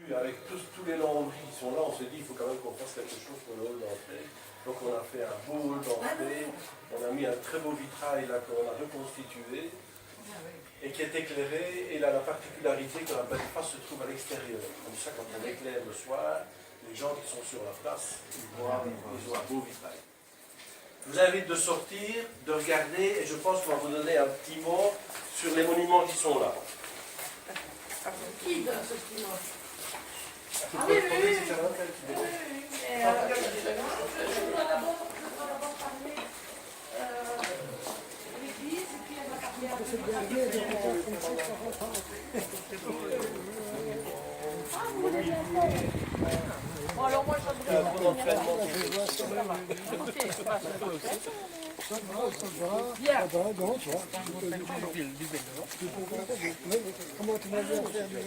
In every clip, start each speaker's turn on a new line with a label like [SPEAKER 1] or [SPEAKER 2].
[SPEAKER 1] début, avec tous les lambris qui sont là, on s'est dit il faut quand même qu'on fasse quelque chose pour le hall d'entrée. Donc on a fait un beau hall d'entrée, on a mis un très beau vitrail là qu'on a reconstitué et qui est éclairé. Et là, la particularité que la belle face se trouve à l'extérieur. Comme ça, quand on éclaire le soir, les gens qui sont sur la place, ils voient, ils ont un beau vitrail. Je vous invite de sortir, de regarder, et je pense qu'on va vous donner un petit mot sur les monuments qui sont là.
[SPEAKER 2] Qui donne ce petit mot?
[SPEAKER 1] Ah oui, oui, oui.
[SPEAKER 2] Je voudrais d'abord parler de l'église et puis elle va parler bon, alors moi bien.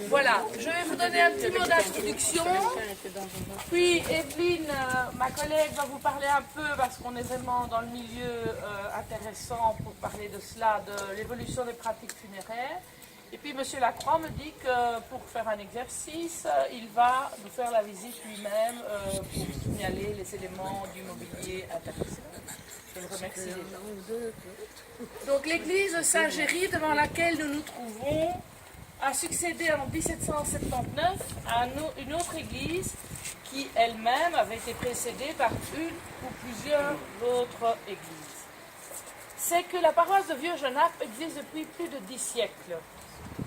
[SPEAKER 2] Voilà, je vais vous donner un petit mot d'introduction. Puis Evelyne, ma collègue, va vous parler un peu, parce qu'on est vraiment dans le milieu intéressant pour parler de cela, de l'évolution des pratiques funéraires. Et puis M. Lacroix me dit que pour faire un exercice, il va nous faire la visite lui-même pour signaler les éléments du mobilier intéressant. Je le remercie déjà. Donc l'église Saint-Géry, devant laquelle nous nous trouvons, a succédé en 1779 à une autre église qui elle-même avait été précédée par une ou plusieurs autres églises. C'est que la paroisse de Vieux-Genappe existe depuis plus de 10 siècles.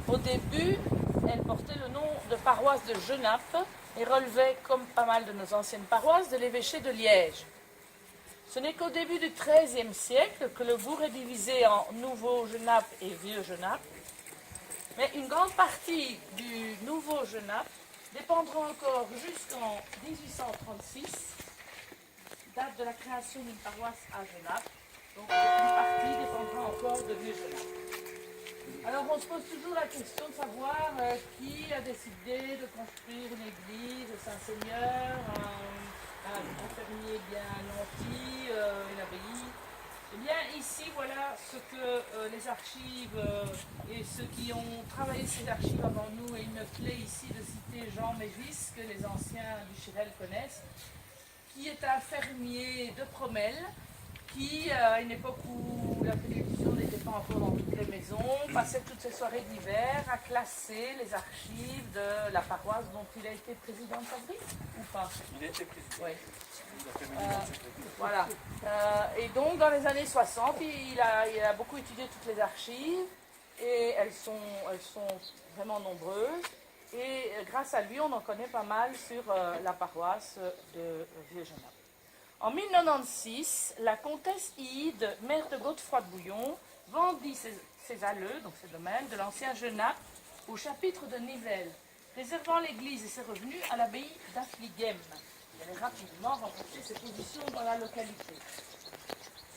[SPEAKER 2] Au début, elle portait le nom de paroisse de Genappe et relevait, comme pas mal de nos anciennes paroisses, de l'évêché de Liège. Ce n'est qu'au début du XIIIe siècle que le bourg est divisé en Nouveau-Genappe et Vieux-Genappe. Mais une grande partie du Nouveau-Genappe dépendra encore jusqu'en 1836, date de la création d'une paroisse à Genappe. Donc une partie dépendra encore de Vieux-Genappe. Alors on se pose toujours la question de savoir qui a décidé de construire une église, Saint-Seigneur, un fermier bien nanti, une abbaye. Eh bien ici voilà ce que les archives et ceux qui ont travaillé ces archives avant nous, et il me plaît ici de citer Jean Mégis, que les anciens du Chirel connaissent, qui est un fermier de Promel, qui, à une époque où la télévision n'était pas encore dans toutes les maisons, passait toutes ses soirées d'hiver à classer les archives de la paroisse dont il a été président de fabrique, ou pas?
[SPEAKER 1] Il a été président.
[SPEAKER 2] Oui. Voilà. Et donc, dans les années 60, il a beaucoup étudié toutes les archives, et elles sont vraiment nombreuses. Et grâce à lui, on en connaît pas mal sur la paroisse de Vieux-Genappe. En 1096, la comtesse Hyde, mère de Godefroy-de-Bouillon, vendit ses alleux, donc ses domaines, de l'ancien Genappe au chapitre de Nivelles, réservant l'église et ses revenus à l'abbaye d'Affligem. Elle a rapidement remporté ses positions dans la localité.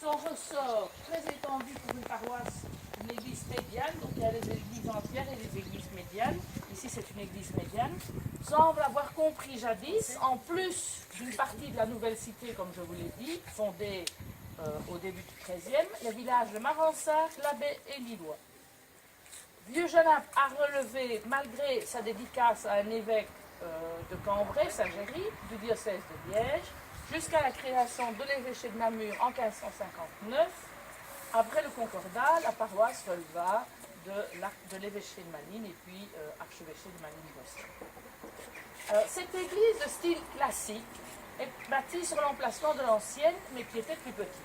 [SPEAKER 2] Son ressort, très étendu pour une paroisse, une église médiane, donc il y a les églises entières et les églises médianes, ici c'est une église médiane, semble avoir compris jadis, en plus d'une partie de la nouvelle cité, comme je vous l'ai dit, fondée au début du XIIIe, les villages de Marensac, l'Abbé et Lillois. Vieux-Genappe a relevé, malgré sa dédicace à un évêque de Cambrai, Saint-Géry, du diocèse de Liège, jusqu'à la création de l'évêché de Namur en 1559. Après le Concordat, la paroisse releva de l'évêché de Malines et puis archevêché de Malines-Boston. Cette église de style classique est bâtie sur l'emplacement de l'ancienne, mais qui était plus petite.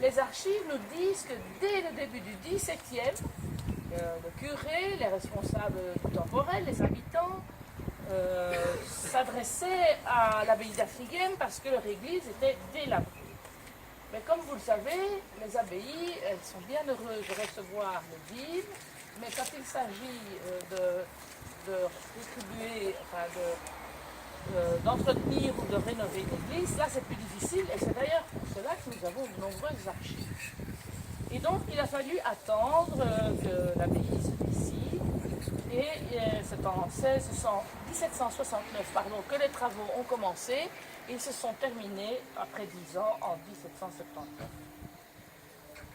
[SPEAKER 2] Les archives nous disent que dès le début du XVIIe, le curé, les responsables temporels, les habitants, s'adressaient à l'abbaye d'Affligem parce que leur église était délabrée. Mais comme vous le savez, les abbayes, elles sont bien heureuses de recevoir le dîme, mais quand il s'agit de distribuer, enfin d'entretenir ou de rénover l'église, là c'est plus difficile, et c'est d'ailleurs pour cela que nous avons de nombreuses archives. Et donc il a fallu attendre que l'abbaye se décide, et c'est en 1769 que les travaux ont commencé. Ils se sont terminés après 10 ans, en 1779.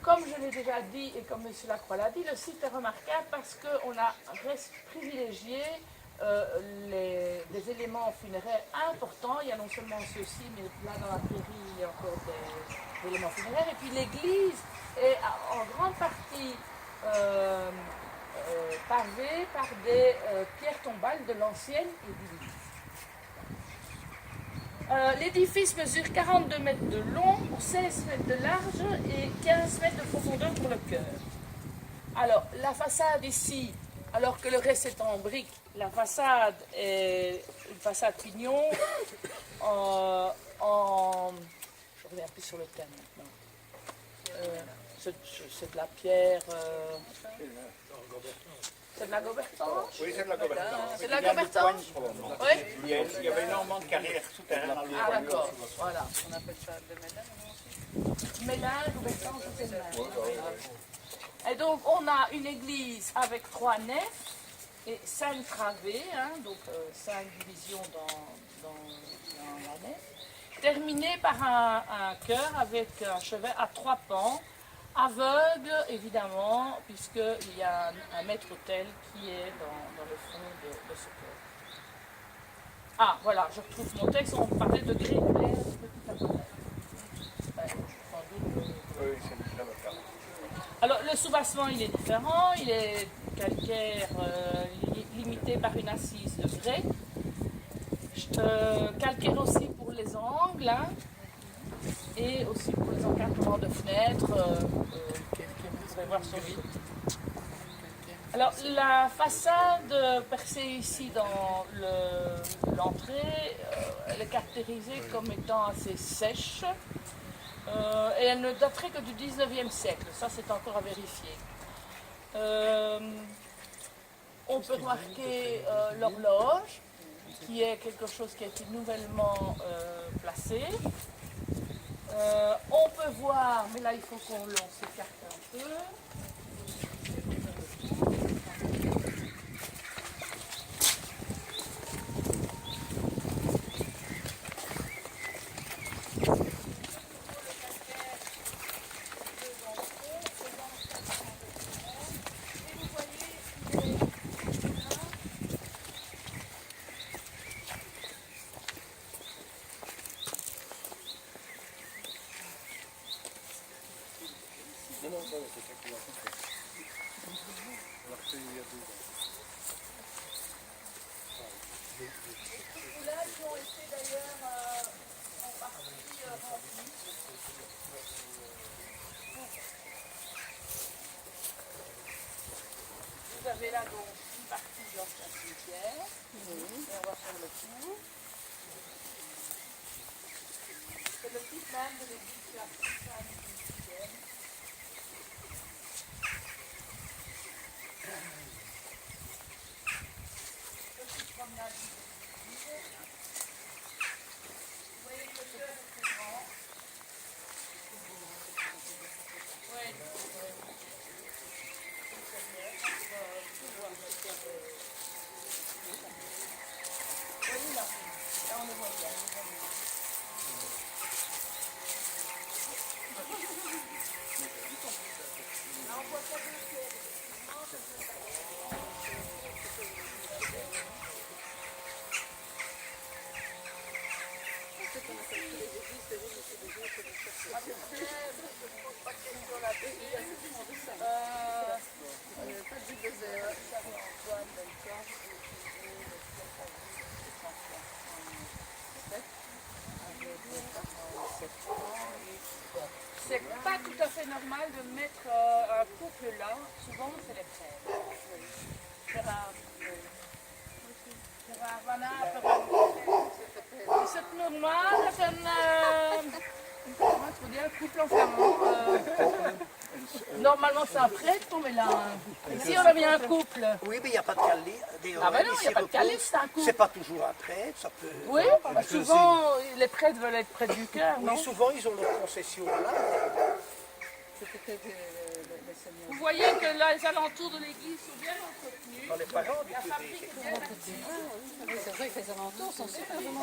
[SPEAKER 2] Comme je l'ai déjà dit et comme M. Lacroix l'a dit, le site est remarquable parce qu'on a privilégié des éléments funéraires importants. Il y a non seulement ceux-ci, mais là dans la prairie, il y a encore des éléments funéraires. Et puis l'église est en grande partie pavée par des pierres tombales de l'ancienne église. L'édifice mesure 42 mètres de long, 16 mètres de large et 15 mètres de profondeur pour le chœur. Alors, la façade ici, alors que le reste est en briques, la façade est une façade pignon je reviens plus sur le thème maintenant. C'est de la pierre... C'est de la Gobertange?
[SPEAKER 3] Oui, c'est de la Gobertange.
[SPEAKER 2] C'est de la Gobertange? Oui.
[SPEAKER 3] Il y avait énormément de carrières souterraines.
[SPEAKER 2] Ah d'accord, voilà. On appelle ça de mélange Gobertange, c'est mélange. Et donc on a une église avec 3 nefs et 5 travées, hein, donc 5 divisions dans la nef, terminée par un chœur avec un chevet à 3 pans, aveugle évidemment, puisqu'il y a un maître-autel qui est dans le fond de ce chœur. Ah voilà, je retrouve mon texte, on parlait de grès clair, petit à petit.
[SPEAKER 3] Oui, c'est bien le cas.
[SPEAKER 2] Alors le soubassement il est différent, il est calcaire limité par une assise de grès, calcaire aussi pour les angles, hein, et aussi pour les encadrements de fenêtres que vous pourrez voir sur le site. Alors la façade percée ici dans l'entrée, elle est caractérisée comme étant assez sèche. Et elle ne daterait que du 19e siècle, ça c'est encore à vérifier. On peut remarquer l'horloge, qui est quelque chose qui a été nouvellement placé. On peut voir, mais là il faut qu'on s'écarte un peu.
[SPEAKER 1] Non, c'est ça qui m'a coupé. Alors qu'il y a 2 ans.
[SPEAKER 2] Les coulages ont été d'ailleurs en partie remplis. Vous avez là donc une partie de l'ancien cimetière. Et on va faire le tour. C'est le type même de l'église qui a pris ça à l'huitième. Petite promenade de l'église. Vous voyez que le chœur est très grand. Oui. Voyez là, là on le voit bien. Là on voit pas deux pierres, effectivement, ça peut être c'est pas tout à fait normal de mettre un couple là, souvent c'est les frères. C'est normal, comment tu veux dire, couple en flamand. Normalement c'est un prêtre qu'on met là. Ici on a mis un couple.
[SPEAKER 4] Oui, mais il n'y a pas de calice.
[SPEAKER 2] Ah ben non, il n'y a pas de calice, c'est un couple.
[SPEAKER 4] C'est pas toujours un prêtre, ça peut...
[SPEAKER 2] Oui, souvent les prêtres veulent être près du cœur, non?
[SPEAKER 4] Oui, souvent ils ont leur concession là.
[SPEAKER 2] Vous voyez que là, les alentours de l'église sont bien entretenus.
[SPEAKER 4] Dans les parents du
[SPEAKER 2] La
[SPEAKER 4] curé.
[SPEAKER 2] fabrique est bien entretenue.
[SPEAKER 5] C'est vrai que les alentours sont super bien entretenus.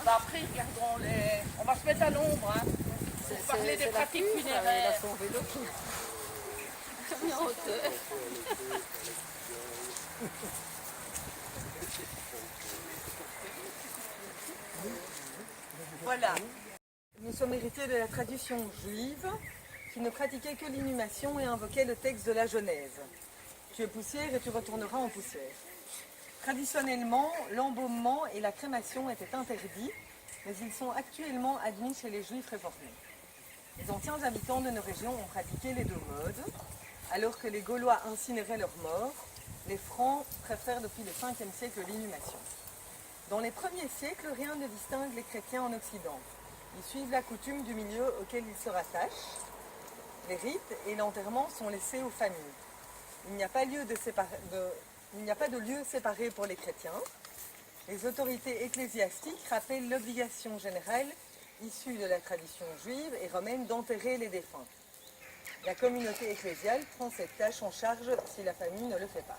[SPEAKER 2] Bah après, regardons les... On va se mettre à l'ombre, hein, pour parler des pratiques funéraires.
[SPEAKER 5] son vélo qui mis en hauteur.
[SPEAKER 6] Voilà. Nous sommes hérités de la tradition juive qui ne pratiquait que l'inhumation et invoquait le texte de la Genèse. Tu es poussière et tu retourneras en poussière. Traditionnellement, l'embaumement et la crémation étaient interdits, mais ils sont actuellement admis chez les juifs réformés. Les anciens habitants de nos régions ont pratiqué les deux modes. Alors que les Gaulois incinéraient leurs morts, les Francs préfèrent depuis le 5e siècle l'inhumation. Dans les premiers siècles, rien ne distingue les chrétiens en Occident. Ils suivent la coutume du milieu auquel ils se rattachent. Les rites et l'enterrement sont laissés aux familles. Il n'y a pas de lieu séparé pour les chrétiens. Les autorités ecclésiastiques rappellent l'obligation générale issue de la tradition juive et romaine d'enterrer les défunts. La communauté ecclésiale prend cette tâche en charge si la famille ne le fait pas.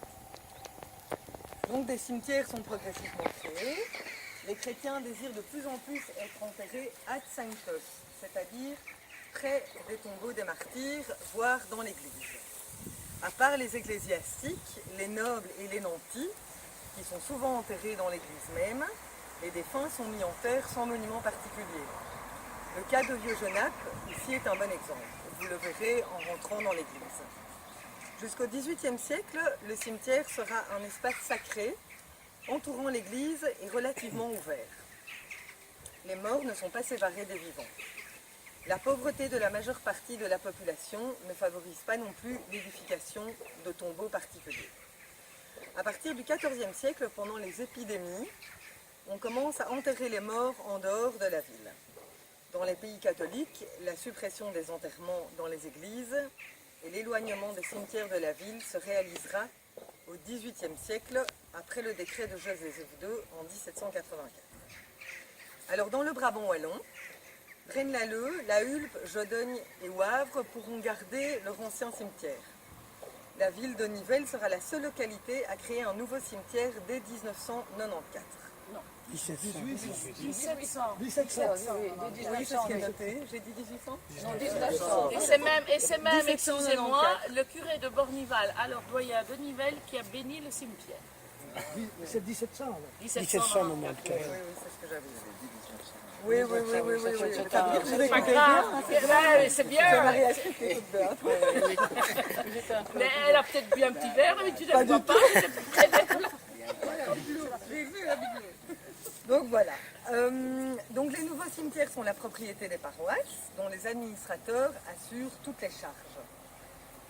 [SPEAKER 6] Donc des cimetières sont progressivement créés. Les chrétiens désirent de plus en plus être enterrés ad sanctos, c'est-à-dire près des tombeaux des martyrs, voire dans l'église. À part les ecclésiastiques, les nobles et les nantis, qui sont souvent enterrés dans l'église même, les défunts sont mis en terre sans monument particulier. Le cas de Vieux-Genappe, ici, est un bon exemple. Vous le verrez en rentrant dans l'église. Jusqu'au XVIIIe siècle, le cimetière sera un espace sacré, entourant l'église et relativement ouvert. Les morts ne sont pas séparés des vivants. La pauvreté de la majeure partie de la population ne favorise pas non plus l'édification de tombeaux particuliers. À partir du XIVe siècle, pendant les épidémies, on commence à enterrer les morts en dehors de la ville. Dans les pays catholiques, la suppression des enterrements dans les églises et l'éloignement des cimetières de la ville se réalisera au XVIIIe siècle, après le décret de Joseph II en 1784. Alors dans le Brabant wallon, Braine-l'Alleud, La Hulpe, Jodogne et Wavre pourront garder leur ancien cimetière. La ville de Nivelles sera la seule localité à créer un nouveau cimetière dès 1994.
[SPEAKER 2] 1700.
[SPEAKER 6] 1700. Oui, c'est ce qui est noté. J'ai dit 1800 ?
[SPEAKER 5] Non, 1900.
[SPEAKER 2] Et c'est même,
[SPEAKER 6] 1794.
[SPEAKER 2] excusez-moi, le curé de Bornival, alors doyen de Nivelles, qui a béni le cimetière.
[SPEAKER 4] Oui, mais c'est 1700. Là.
[SPEAKER 2] 1794.
[SPEAKER 6] Oui, c'est ce que j'avais dit. Oui.
[SPEAKER 2] C'est pas grave, c'est bien.
[SPEAKER 6] Marie-Astrid qui écoute bien.
[SPEAKER 2] Mais elle a peut-être bu un petit verre, mais tu ne le vois pas. C'est près d'être là.
[SPEAKER 6] Donc voilà. Donc les nouveaux cimetières sont la propriété des paroisses, dont les administrateurs assurent toutes les charges.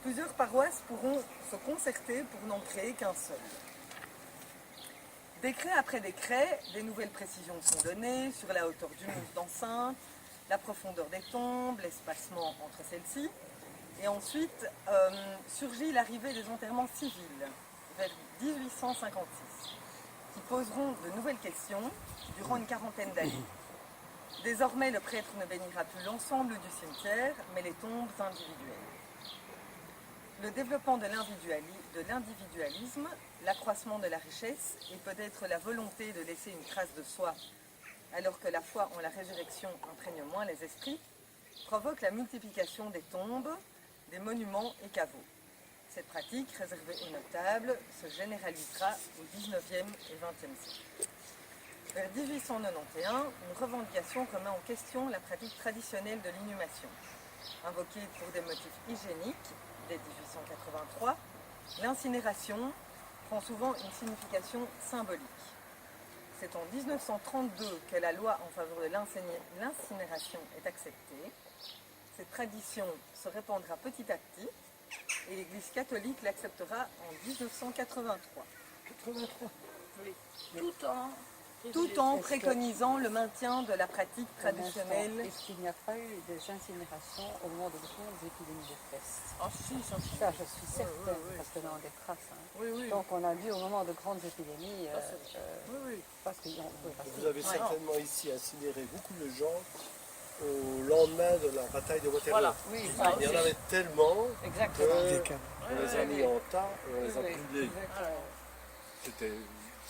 [SPEAKER 6] Plusieurs paroisses pourront se concerter pour n'en créer qu'un seul. Décret après décret, des nouvelles précisions sont données sur la hauteur du mur d'enceinte, la profondeur des tombes, l'espacement entre celles-ci. Et ensuite surgit l'arrivée des enterrements civils vers 1856, qui poseront de nouvelles questions durant une quarantaine d'années. Désormais, le prêtre ne bénira plus l'ensemble du cimetière, mais les tombes individuelles. Le développement de l'individualisme, l'accroissement de la richesse et peut-être la volonté de laisser une trace de soi, alors que la foi en la résurrection imprègne moins les esprits, provoque la multiplication des tombes, des monuments et caveaux. Cette pratique, réservée aux notables, se généralisera au XIXe et XXe siècle. Vers 1891, une revendication remet en question la pratique traditionnelle de l'inhumation. Invoquée pour des motifs hygiéniques, dès 1883, l'incinération prend souvent une signification symbolique. C'est en 1932 que la loi en faveur de l'incinération est acceptée. Cette tradition se répandra petit à petit et l'Église catholique l'acceptera en 1983.
[SPEAKER 2] Tout en
[SPEAKER 6] tout en préconisant le maintien de la pratique traditionnelle.
[SPEAKER 5] Est-ce qu'il n'y a pas eu des incinérations au moment de grandes épidémies de peste?
[SPEAKER 2] Ah si, ça si.
[SPEAKER 5] Ça, je suis certaine, parce que dans des traces. Hein.
[SPEAKER 2] Oui, oui.
[SPEAKER 5] Donc on a dû au moment de grandes épidémies,
[SPEAKER 2] Oui, oui.
[SPEAKER 5] parce qu'on pouvait pas.
[SPEAKER 1] Vous avez certainement ici incinéré beaucoup de gens au lendemain de la bataille de Waterloo.
[SPEAKER 2] Voilà.
[SPEAKER 5] Oui,
[SPEAKER 1] Il y en avait tellement
[SPEAKER 5] exactement.
[SPEAKER 1] qu'on les a mis en tas et on les a
[SPEAKER 5] Oui,
[SPEAKER 1] brûlés.
[SPEAKER 5] exactement.
[SPEAKER 1] C'était une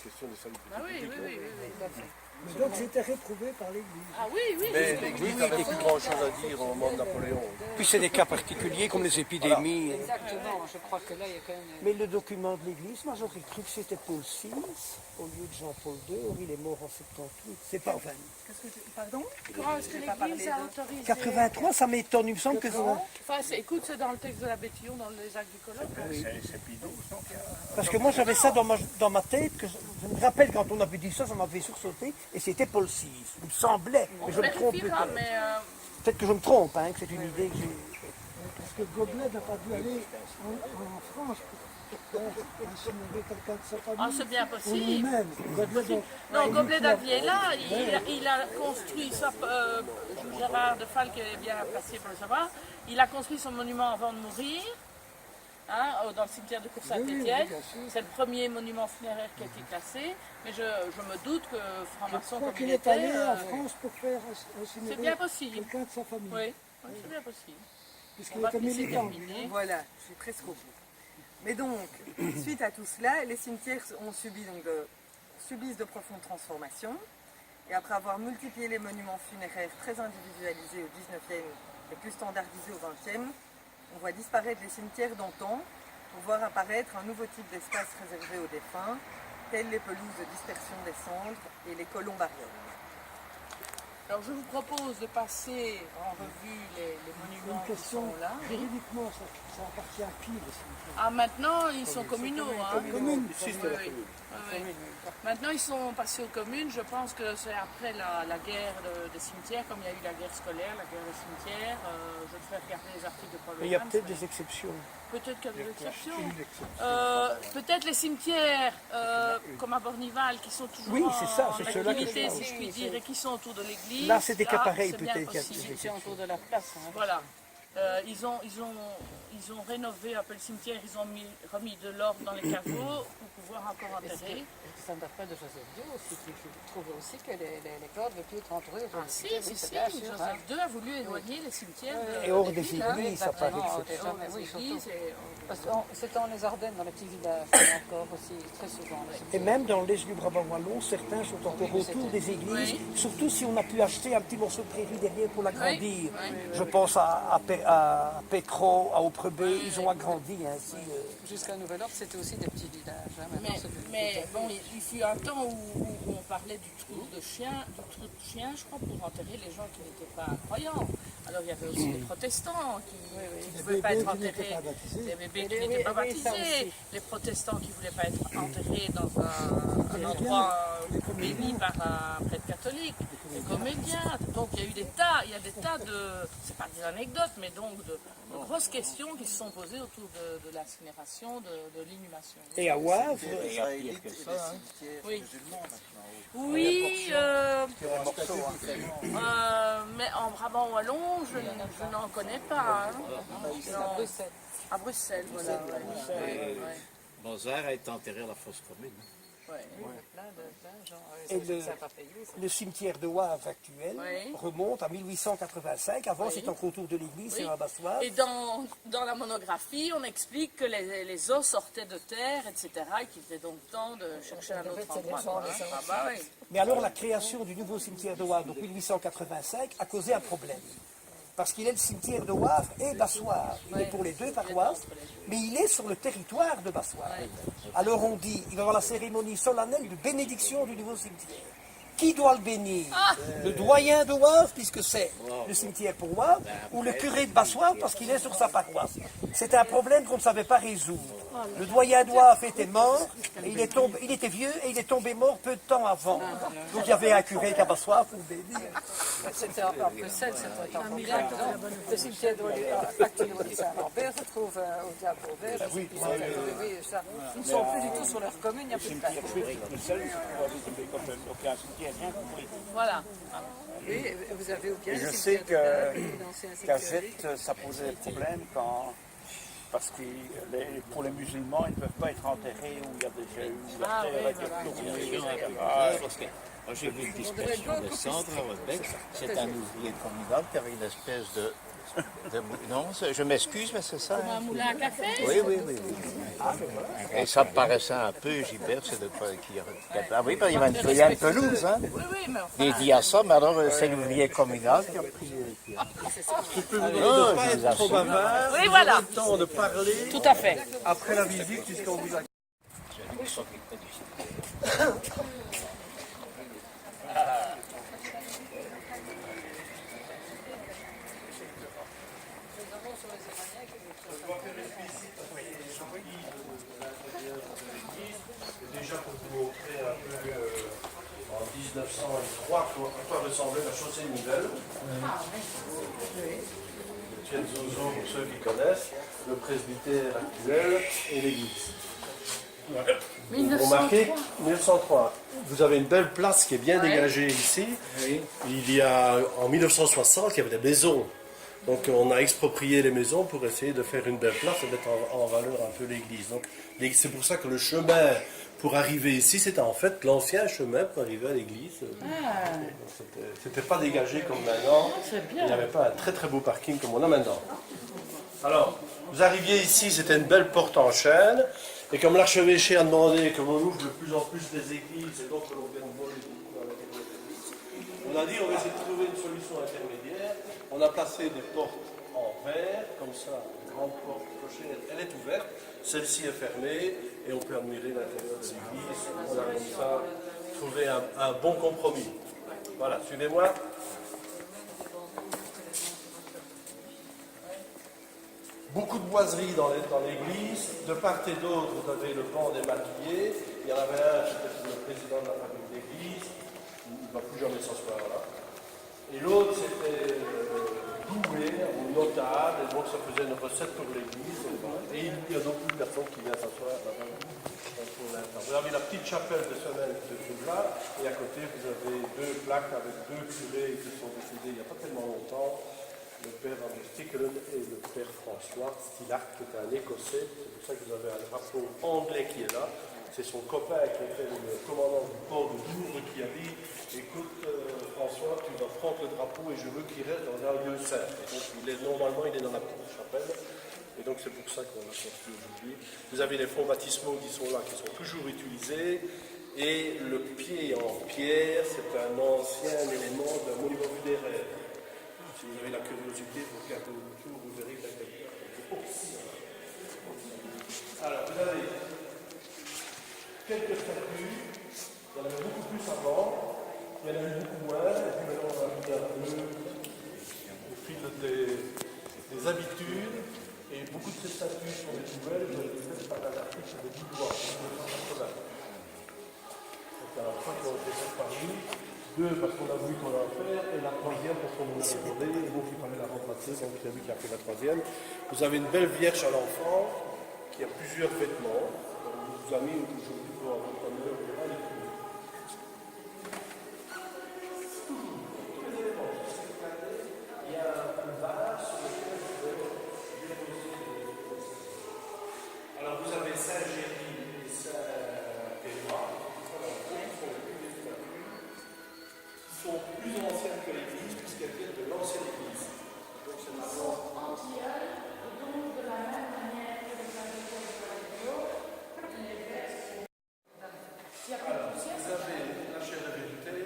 [SPEAKER 1] question de salut
[SPEAKER 2] Ah oui, oui,
[SPEAKER 1] public.
[SPEAKER 2] oui, oui, oui.
[SPEAKER 5] Tout à fait.
[SPEAKER 4] Mais donc c'était réprouvé par l'Église.
[SPEAKER 2] Ah oui, oui.
[SPEAKER 1] Mais l'Église n'avait plus grand-chose à dire au moment de Napoléon.
[SPEAKER 7] Puis c'est des cas particuliers comme les épidémies.
[SPEAKER 5] Exactement, je crois que là il y a quand même.
[SPEAKER 4] Mais le document de l'Église, moi j'aurais cru que c'était Paul VI au lieu de Jean-Paul II. Or il est mort en 78. C'est pas enfin.
[SPEAKER 6] Pardon?
[SPEAKER 2] Comment est-ce que l'Église a autorisé
[SPEAKER 4] 83, ça m'étonne. Il me semble que ça.
[SPEAKER 2] Enfin, écoute, c'est dans le texte de la Bétillon, dans les actes du colloque.
[SPEAKER 3] C'est Pidou, donc.
[SPEAKER 4] Parce que moi j'avais ça dans ma tête. Que je me rappelle quand on avait dit ça, ça m'avait sursauté. Et c'était Paul VI. Il me semblait. Mais je me trompe
[SPEAKER 2] Vérifiera,
[SPEAKER 4] peut-être.
[SPEAKER 2] mais
[SPEAKER 4] Peut-être que je me trompe, hein, que c'est une idée que j'ai.
[SPEAKER 8] Parce que Goblet n'a pas dû aller en France pour incinérer quelqu'un de sa famille.
[SPEAKER 2] ah, c'est bien
[SPEAKER 8] Ou
[SPEAKER 2] possible.
[SPEAKER 8] lui-même. Goblet, donc,
[SPEAKER 2] Non, Goblet d'Avier, là, il a construit ça, Gérard de Falque est bien placé pour le savoir, il a construit son monument avant de mourir, hein, dans le cimetière de Cour-Saint-Étienne. C'est le premier monument funéraire qui a été classé, mais je me doute que
[SPEAKER 8] je
[SPEAKER 2] franc-maçon
[SPEAKER 8] crois
[SPEAKER 2] comme
[SPEAKER 8] qu'il
[SPEAKER 2] il
[SPEAKER 8] est allé
[SPEAKER 2] était,
[SPEAKER 8] en France pour faire
[SPEAKER 2] c'est
[SPEAKER 8] incinérer
[SPEAKER 2] bien possible.
[SPEAKER 8] quelqu'un de sa famille.
[SPEAKER 2] Oui, oui, c'est bien possible.
[SPEAKER 8] Puisqu'il
[SPEAKER 2] On va
[SPEAKER 8] était
[SPEAKER 2] laisser
[SPEAKER 8] militant.
[SPEAKER 2] terminer.
[SPEAKER 6] Voilà, je suis presque au bout. Mais donc, suite à tout cela, les cimetières ont subissent de profondes transformations. Et après avoir multiplié les monuments funéraires très individualisés au 19e et plus standardisés au 20e, on voit disparaître les cimetières d'antan pour voir apparaître un nouveau type d'espace réservé aux défunts, tels les pelouses de dispersion des cendres et les columbariums.
[SPEAKER 2] Alors je vous propose de passer en revue les monuments
[SPEAKER 8] Une
[SPEAKER 2] qui
[SPEAKER 8] question,
[SPEAKER 2] sont là.
[SPEAKER 8] juridiquement, ça appartient à qui les cimetières?
[SPEAKER 2] Ah, maintenant, ils sont communaux. Hein.
[SPEAKER 8] Commune.
[SPEAKER 1] Ici, c'était la
[SPEAKER 2] Oui,
[SPEAKER 1] commune.
[SPEAKER 2] oui, oui. Maintenant, ils sont passés aux communes. Je pense que c'est après la guerre des cimetières, comme il y a eu la guerre scolaire, la guerre des cimetières. Je vais regarder les articles de Paul
[SPEAKER 4] Mais il y a
[SPEAKER 2] Evans,
[SPEAKER 4] peut-être
[SPEAKER 2] mais
[SPEAKER 4] des exceptions.
[SPEAKER 2] peut-être qu'il y a des exceptions. Peut-être les cimetières, comme à Bornival, qui sont toujours
[SPEAKER 4] Oui, c'est ça,
[SPEAKER 2] en
[SPEAKER 4] c'est ceux-là que je
[SPEAKER 2] activité,
[SPEAKER 4] parle.
[SPEAKER 2] si je puis dire, et qui sont autour de l'église.
[SPEAKER 4] Là, c'est des cas
[SPEAKER 2] Là,
[SPEAKER 4] pareils,
[SPEAKER 2] c'est bien
[SPEAKER 4] peut-être, qu'il y a
[SPEAKER 2] possible.
[SPEAKER 4] des
[SPEAKER 5] C'est autour de la place. Hein.
[SPEAKER 2] Voilà. Ils ont rénové un peu le cimetière, ils ont remis de l'ordre dans les caveaux pour pouvoir encore enterrer.
[SPEAKER 5] Ça ne date pas de Joseph II aussi, qui trouvait aussi que les corps devaient plus être enterrés.
[SPEAKER 2] Ah si, si, si,
[SPEAKER 5] bien sûr, hein.
[SPEAKER 2] Joseph II a voulu éloigner les cimetières
[SPEAKER 4] Et hors des
[SPEAKER 2] villes, hein.
[SPEAKER 4] églises, ça paraît
[SPEAKER 5] Exactement,
[SPEAKER 4] que c'est.
[SPEAKER 5] déjà, mais
[SPEAKER 2] Des
[SPEAKER 5] oui,
[SPEAKER 2] églises
[SPEAKER 5] surtout.
[SPEAKER 2] et,
[SPEAKER 5] Parce que c'est dans les Ardennes, dans les petits villages, il y a encore aussi très souvent.
[SPEAKER 4] Et même dans l'est du Brabant wallon, certains sont encore autour des églises, surtout si on a pu acheter un petit morceau de prairie derrière pour l'agrandir. Je pense à Pécro, à Auprebé, ils ont agrandi ainsi.
[SPEAKER 5] Jusqu'à Nouvel-Ordre, c'était aussi des petits villages. Hein. Maintenant, c'est plus-
[SPEAKER 2] mais bon, il fut un temps où on parlait du trou de chien, je crois, pour enterrer les gens qui n'étaient pas croyants. Alors il y avait aussi les protestants qui ne pouvaient pas être
[SPEAKER 8] qui n'étaient
[SPEAKER 2] enterrés,
[SPEAKER 8] pas baptisés.
[SPEAKER 2] les bébés qui n'étaient pas
[SPEAKER 5] Oui, ça
[SPEAKER 2] baptisés,
[SPEAKER 5] aussi.
[SPEAKER 2] les protestants qui ne voulaient pas être enterrés dans un endroit béni par un prêtre catholique, les comédiens. Donc il y a des tas de, c'est pas des anecdotes, mais donc de grosses questions qui se sont posées autour de l'incinération, de l'inhumation.
[SPEAKER 4] Et à Wavre,
[SPEAKER 2] Oui. Oui, mais en Brabant wallon, je n'en connais pas. Hein. Non. À Bruxelles, voilà. Ouais.
[SPEAKER 7] Mozart a été enterré à la fosse commune.
[SPEAKER 2] Ouais.
[SPEAKER 5] plein de gens.
[SPEAKER 4] Et
[SPEAKER 5] Ça, ça n'a pas payé, ça.
[SPEAKER 4] le cimetière de Wavre actuel
[SPEAKER 2] Oui.
[SPEAKER 4] remonte à 1885. Avant,
[SPEAKER 2] Oui.
[SPEAKER 4] c'était encore autour de l'église,
[SPEAKER 2] Oui.
[SPEAKER 4] c'est un bassoir.
[SPEAKER 2] Et dans la monographie, on explique que les os sortaient de terre, etc. Et qu'il était donc temps de chercher un autre endroit. Quoi, hein. Ah bah oui.
[SPEAKER 4] Mais alors, la création du nouveau cimetière de Wavre, donc 1885, a causé un problème. Parce qu'il est le cimetière de Wavre et Bassoir. Il est pour les deux paroisses, mais il est sur le territoire de Bassoir. Alors on dit, il va y avoir la cérémonie solennelle de bénédiction du nouveau cimetière. Qui doit le bénir? Le doyen de Wavre, puisque c'est le cimetière pour Wavre, ou le curé de Bassoir, parce qu'il est sur sa paroisse. C'était un problème qu'on ne savait pas résoudre. Le doyen de Wavre était mort, et il était vieux, et il est tombé mort peu de temps avant. Donc il y avait un curé qu'à Bassoir pour le bénir.
[SPEAKER 5] C'était en Bruxelles, c'était encore bien. Le cimetière de Saint-Lambert se trouve au Diable Vauvert. Oui, ça. Ils ne sont plus du tout sur leur commune, il n'y a plus de place.
[SPEAKER 2] Voilà.
[SPEAKER 5] Oui, vous avez oublié.
[SPEAKER 3] Je sais qu'Azette, ça posait problème parce que pour les musulmans, ils ne peuvent pas être enterrés où il y a déjà eu la terre a été tournée, etc.
[SPEAKER 7] Parce que moi j'ai vu une dispersion de cendres à Wadbeck. C'est un ouvrier formidable qui avait une espèce de non, je m'excuse, mais c'est ça.
[SPEAKER 2] Un moulin à café?
[SPEAKER 7] Oui. Et ça me paraissait un peu, Gilbert, c'est de quoi qui... Ah oui, parce qu'il y a une pelouse, hein.
[SPEAKER 2] Oui, mais
[SPEAKER 7] Dédié à ça, mais alors c'est l'ouvrier communal qui a pris...
[SPEAKER 1] Je peux vous demander de ne pas être trop bavard.
[SPEAKER 2] Oui, voilà.
[SPEAKER 1] Vous avez le temps de parler
[SPEAKER 2] tout à fait.
[SPEAKER 1] après la visite, puisqu'on vous a... Déjà pour vous montrer un peu en 1903 à quoi ressemblait la chaussée Nivelle. Etienne Zozo, pour ceux qui connaissent, le presbytère actuel et l'église. Vous remarquez 1903. Vous avez une belle place qui est bien dégagée ici. Il y a en 1960, il y avait des maisons. Donc on a exproprié les maisons pour essayer de faire une belle place et mettre en valeur un peu l'église. Donc c'est pour ça que le chemin pour arriver ici, c'était en fait l'ancien chemin pour arriver à l'église. C'était pas dégagé comme maintenant. Il n'y avait pas un très très beau parking comme on a maintenant. Alors, vous arriviez ici, c'était une belle porte en chêne. Et comme l'archevêché a demandé que l'on ouvre de plus en plus des églises et donc que l'on vienne voler beaucoup avec les églises, on a dit on va essayer de trouver une solution intermédiaire. On a placé des portes en verre, comme ça, une grande porte clochée, elle est ouverte, celle-ci est fermée et on peut admirer l'intérieur de l'église. On a comme ça trouvé un bon compromis. Voilà, suivez-moi. Beaucoup de boiseries dans l'église. De part et d'autre, vous avez le banc des maquillés. Il y en avait un qui était le président de la famille d'église. Il ne va plus jamais s'asseoir là. Et l'autre, c'était doué, ou notable. Et donc, ça faisait une recette pour l'église. Et il y a beaucoup de personnes qui viennent s'asseoir là-bas. Vous avez la petite chapelle de Semelle qui se trouve là. Et à côté, vous avez deux plaques avec deux curés qui sont décédés il n'y a pas tellement longtemps. Le père André Stickelen et le père François Stillart, qui est un Écossais. C'est pour ça que vous avez un drapeau anglais qui est là. C'est son copain qui était le commandant du port de Douvres qui a dit « Écoute François, tu dois prendre le drapeau et je veux qu'il reste dans un lieu saint. » Donc normalement, il est dans la petite chapelle. Et donc c'est pour ça qu'on l'a construit aujourd'hui. Vous avez les fonds baptismaux qui sont là, qui sont toujours utilisés. Et le pied en pierre, c'est un ancien élément d'un monument funéraire. Si vous avez la curiosité, vous regardez autour, vous verrez que la capitale est aussi. Alors, vous avez quelques statues, il y en avait beaucoup plus avant, il y en a eu beaucoup moins, et puis maintenant on a mis un peu au fil des habitudes, et beaucoup de ces statues sont des nouvelles, qui ont été faites par un artiste de Dubois, en 1980. Donc il y en a 3 qui ont été faites par lui. 2 parce qu'on a voulu qu'on en faire, et la 3e parce qu'on nous l'a demandé, et donc il fallait la remplacer, donc c'est lui qui a fait la 3e. Vous avez une belle vierge à l'enfant, qui a plusieurs vêtements. On vous a mis aujourd'hui pour votre honneur de la lecture. Il y a un vase sur lequel vous pouvez déposer des poissons. Alors vous avez Saint-Géry et Saint-Pélois. Sont plus anciennes que l'église, puisqu'elles viennent de l'ancienne église. Donc c'est maintenant. Entières, donc de la même manière que les agriculteurs de la région, les verres. Alors, vous avez la chair de vérité,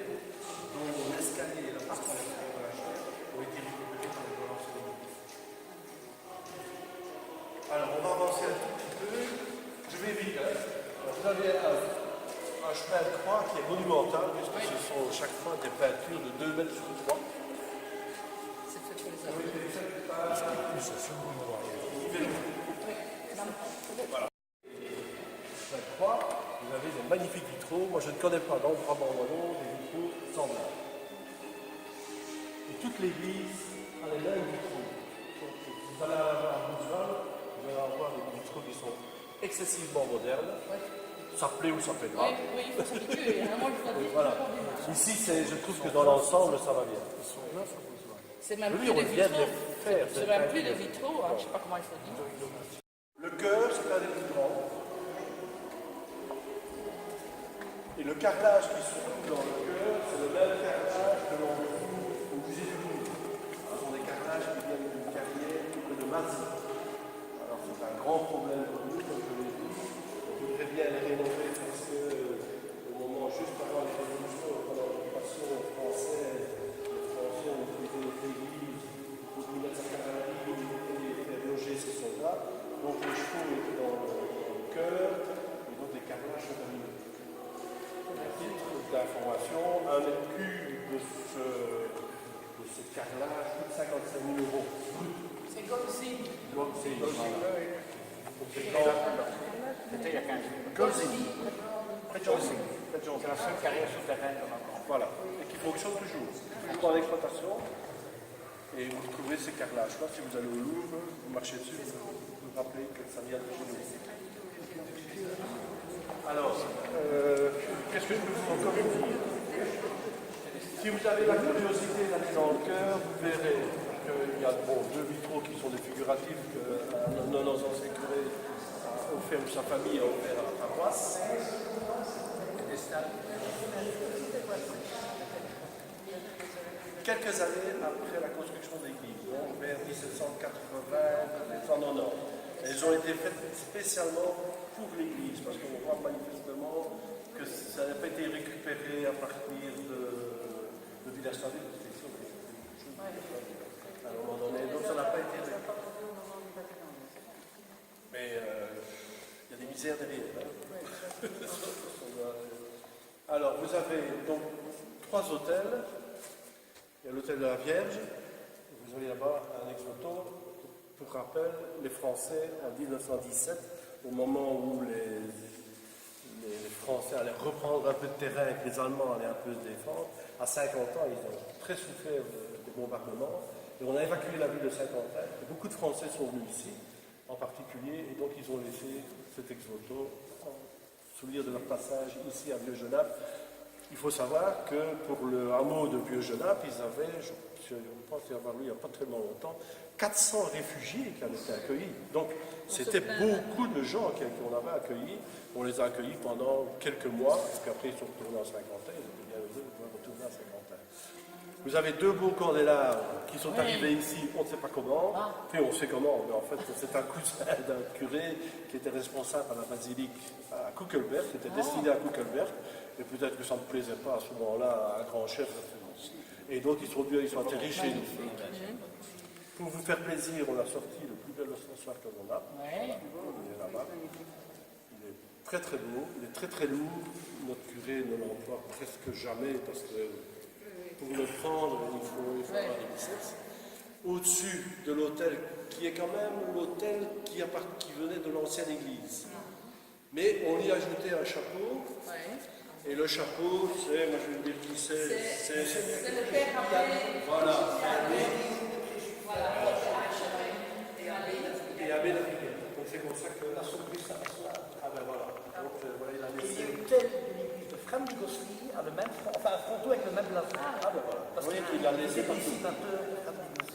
[SPEAKER 1] dont l'escalier et la partie intérieure de la chair ont été récupérés par les l'ancienne église. Alors, on va avancer un tout petit peu. Je vais vite. Alors, vous avez un chemin de croix qui est monumental, puisque ce sont chaque fois des peintures de 2 mètres sur 3.
[SPEAKER 5] C'est fait pour les
[SPEAKER 1] Vous avez des magnifiques vitraux. Moi, je ne connais pas dans le Brabant wallon des vitraux semblables. Et toute l'église a les mêmes vitraux. Donc, vous allez avoir à Boucheval, vous allez avoir des vitraux qui sont excessivement modernes. Ça plaît ou ça plaît pas.
[SPEAKER 2] Oui, il faut s'habituer. Moi, je dois dire
[SPEAKER 1] Voilà. Ici, je trouve que dans l'ensemble, ça va bien.
[SPEAKER 2] c'est même
[SPEAKER 1] Oui,
[SPEAKER 2] plus
[SPEAKER 1] on
[SPEAKER 2] des
[SPEAKER 1] vient de
[SPEAKER 2] vitraux.
[SPEAKER 1] les faire.
[SPEAKER 2] C'est même plus des vitraux, hein. Je ne sais pas comment il faut dire.
[SPEAKER 1] Le chœur, c'est un des plus grands. Et le carrelage qui se trouve dans le chœur, c'est le même carrelage que l'on trouve au musée du Louvre. Ce sont des carrelages qui viennent d'une carrière de Mazie. Alors c'est un grand problème pour nous, comme je l'ai dit. On voudrait bien les rénover parce que au moment juste avant les révolutions, pendant l'occupation française, les Français ont utilisé l'église pour y mettre sa cavalerie et faire loger ses soldats. Donc les chevaux étaient dans le chœur, et donc les carrelages sont terminés. À titre d'information, un mètre cube de ce carrelage coûte 55 000 €.
[SPEAKER 2] C'est comme si.
[SPEAKER 3] C'était il y a 15 ans. Golzini. Près de Golzini. C'est la seule carrière souterraine qu'on a.
[SPEAKER 1] Voilà, et qui fonctionne toujours. Toujours en exploitation. Et vous trouvez ces carrelages-là. Si vous allez au Louvre, vous marchez dessus, vous vous rappelez que ça vient de chez nous. Alors, qu'est-ce que je peux vous encore dire? Si vous avez la curiosité d'aller dans le chœur, vous verrez qu'il y a deux vitraux qui sont des figuratifs qu'un de nos anciens curés a offert, ou sa famille a offert à la paroisse. Quelques années après la construction de l'église, donc vers 1780, 1790. Elles ont été faites spécialement pour l'église, parce qu'on voit manifestement que ça n'a pas été récupéré à partir de Villers-Saint-Denis. À un moment donné, donc ça n'a pas été récupéré. Mais il y a des misères derrière. Hein. Alors, vous avez donc 3 hôtels. Il y a l'hôtel de la Vierge. Vous avez là-bas un ex-voto. Pour rappel, les Français, en 1917, au moment où les Français allaient reprendre un peu de terrain et que les Allemands allaient un peu se défendre, à Saint-Quentin, ils ont très souffert des bombardements. Et on a évacué la ville de Saint-Quentin. Beaucoup de Français sont venus ici, en particulier, et donc ils ont laissé cet ex-voto en souvenir de leur passage ici à Vieux-Genappe. Il faut savoir que pour le hameau de Vieux-Genappe, ils avaient, je pense y avoir lu il n'y a pas tellement longtemps, 400 réfugiés qui avaient été accueillis. Donc c'était beaucoup de gens qu'on avait accueillis. On les a accueillis pendant quelques mois, et puis après ils sont retournés en Saint-Quentin, ils étaient bien heureux de pouvoir retourner à Saint-Quentin. Vous avez 2 beaux candélabres qui sont arrivés ici, on ne sait pas comment, puis on sait comment, mais en fait c'est un cousin d'un curé qui était responsable à la basilique à Kuckelberg, qui était destiné à Kuckelberg, et peut-être que ça ne plaisait pas à ce moment-là à un grand chef. Et donc ils sont atterris chez nous. Pour vous faire plaisir, on a sorti le plus bel ossensoir que l'on a. Il est là-bas. Il est très très beau, il est très très lourd. Notre curé ne l'emploie presque jamais parce que pour le prendre, il faut avoir des biceps. Au-dessus de l'autel, qui est quand même l'autel qui venait de l'ancienne église. Mais on y a ajouté un chapeau. Et le chapeau, c'est, moi je vais vous dire qui c'est. C'est
[SPEAKER 2] le père Abbé.
[SPEAKER 1] Voilà. Et Abbé de Rivière. Donc c'est comme ça que la surprise, ça. Ah ben voilà. Donc voilà, il a laissé.
[SPEAKER 4] Et l'hôtel de l'église de Fram du Gosli a le même, enfin un fronton avec le même blason.
[SPEAKER 1] Ah ben voilà. Vous voyez qu'il a laissé partout.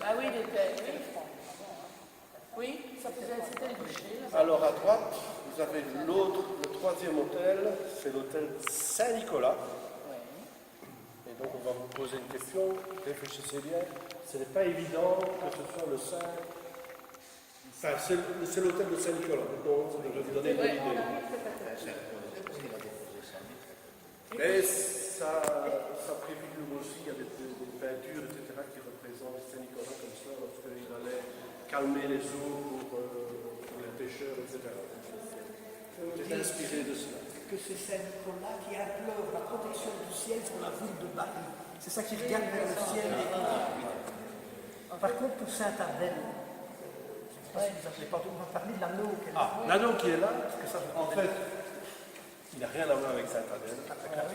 [SPEAKER 2] Ah oui, il était. Oui, c'était le boucher.
[SPEAKER 1] Alors à droite, vous avez le 3e hôtel, c'est l'hôtel Saint-Nicolas. Et donc on va vous poser une question, réfléchissez bien. Ce n'est pas évident que ce soit le Saint. Enfin, c'est l'hôtel de Saint-Nicolas, donc je vais vous donner une bonne idée. Mais ça préfigure aussi, il y a des peintures, etc., qui représentent Saint-Nicolas comme ça, lorsqu'il allait calmer les eaux pour les pêcheurs, etc. C'est inspiré de cela.
[SPEAKER 4] Que que c'est Saint-Nicolas qui implore la protection du ciel sur la ville de Paris. C'est ça qui regarde vers le ciel. Par contre, pour Saint-Adèle, je ne sais pas si vous appelez pas, on va parler de l'anneau.
[SPEAKER 1] L'anneau qui est là, en fait, il n'a rien à voir avec Saint-Adèle.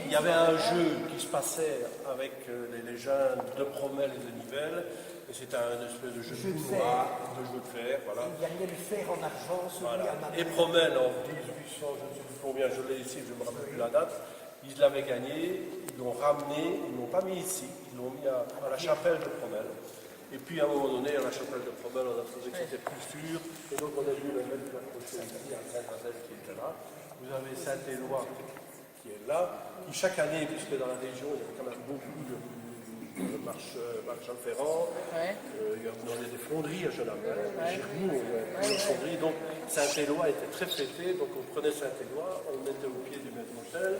[SPEAKER 1] Il y avait un jeu qui se passait avec les jeunes de Promel et de Nivelles, et c'était un espèce de jeu de couloir, de jeu de fer, voilà.
[SPEAKER 4] Il y avait le fer en argent, celui
[SPEAKER 1] Voilà.
[SPEAKER 4] en
[SPEAKER 1] Et Promel, en 1800, je ne sais plus combien, je l'ai ici, je ne me rappelle plus la date, ils l'avaient gagné, ils l'ont ramené, ils ne l'ont pas mis ici, ils l'ont mis à la chapelle de Promel. Et puis à un moment donné, à la chapelle de Promel, on a trouvé que c'était plus sûr, et donc on a dû le mettre accroché ici à Saint-Adèle qui était là. Vous avez Saint-Éloi qui est là, qui chaque année, puisque dans la région, il y a quand même beaucoup de Marchal-Ferrand, il y a des fonderies à Genève, Girmou, il y a des fonderies, donc Saint-Éloi était très fêté, donc on prenait Saint-Éloi, on le mettait au pied du maître d'hôtel,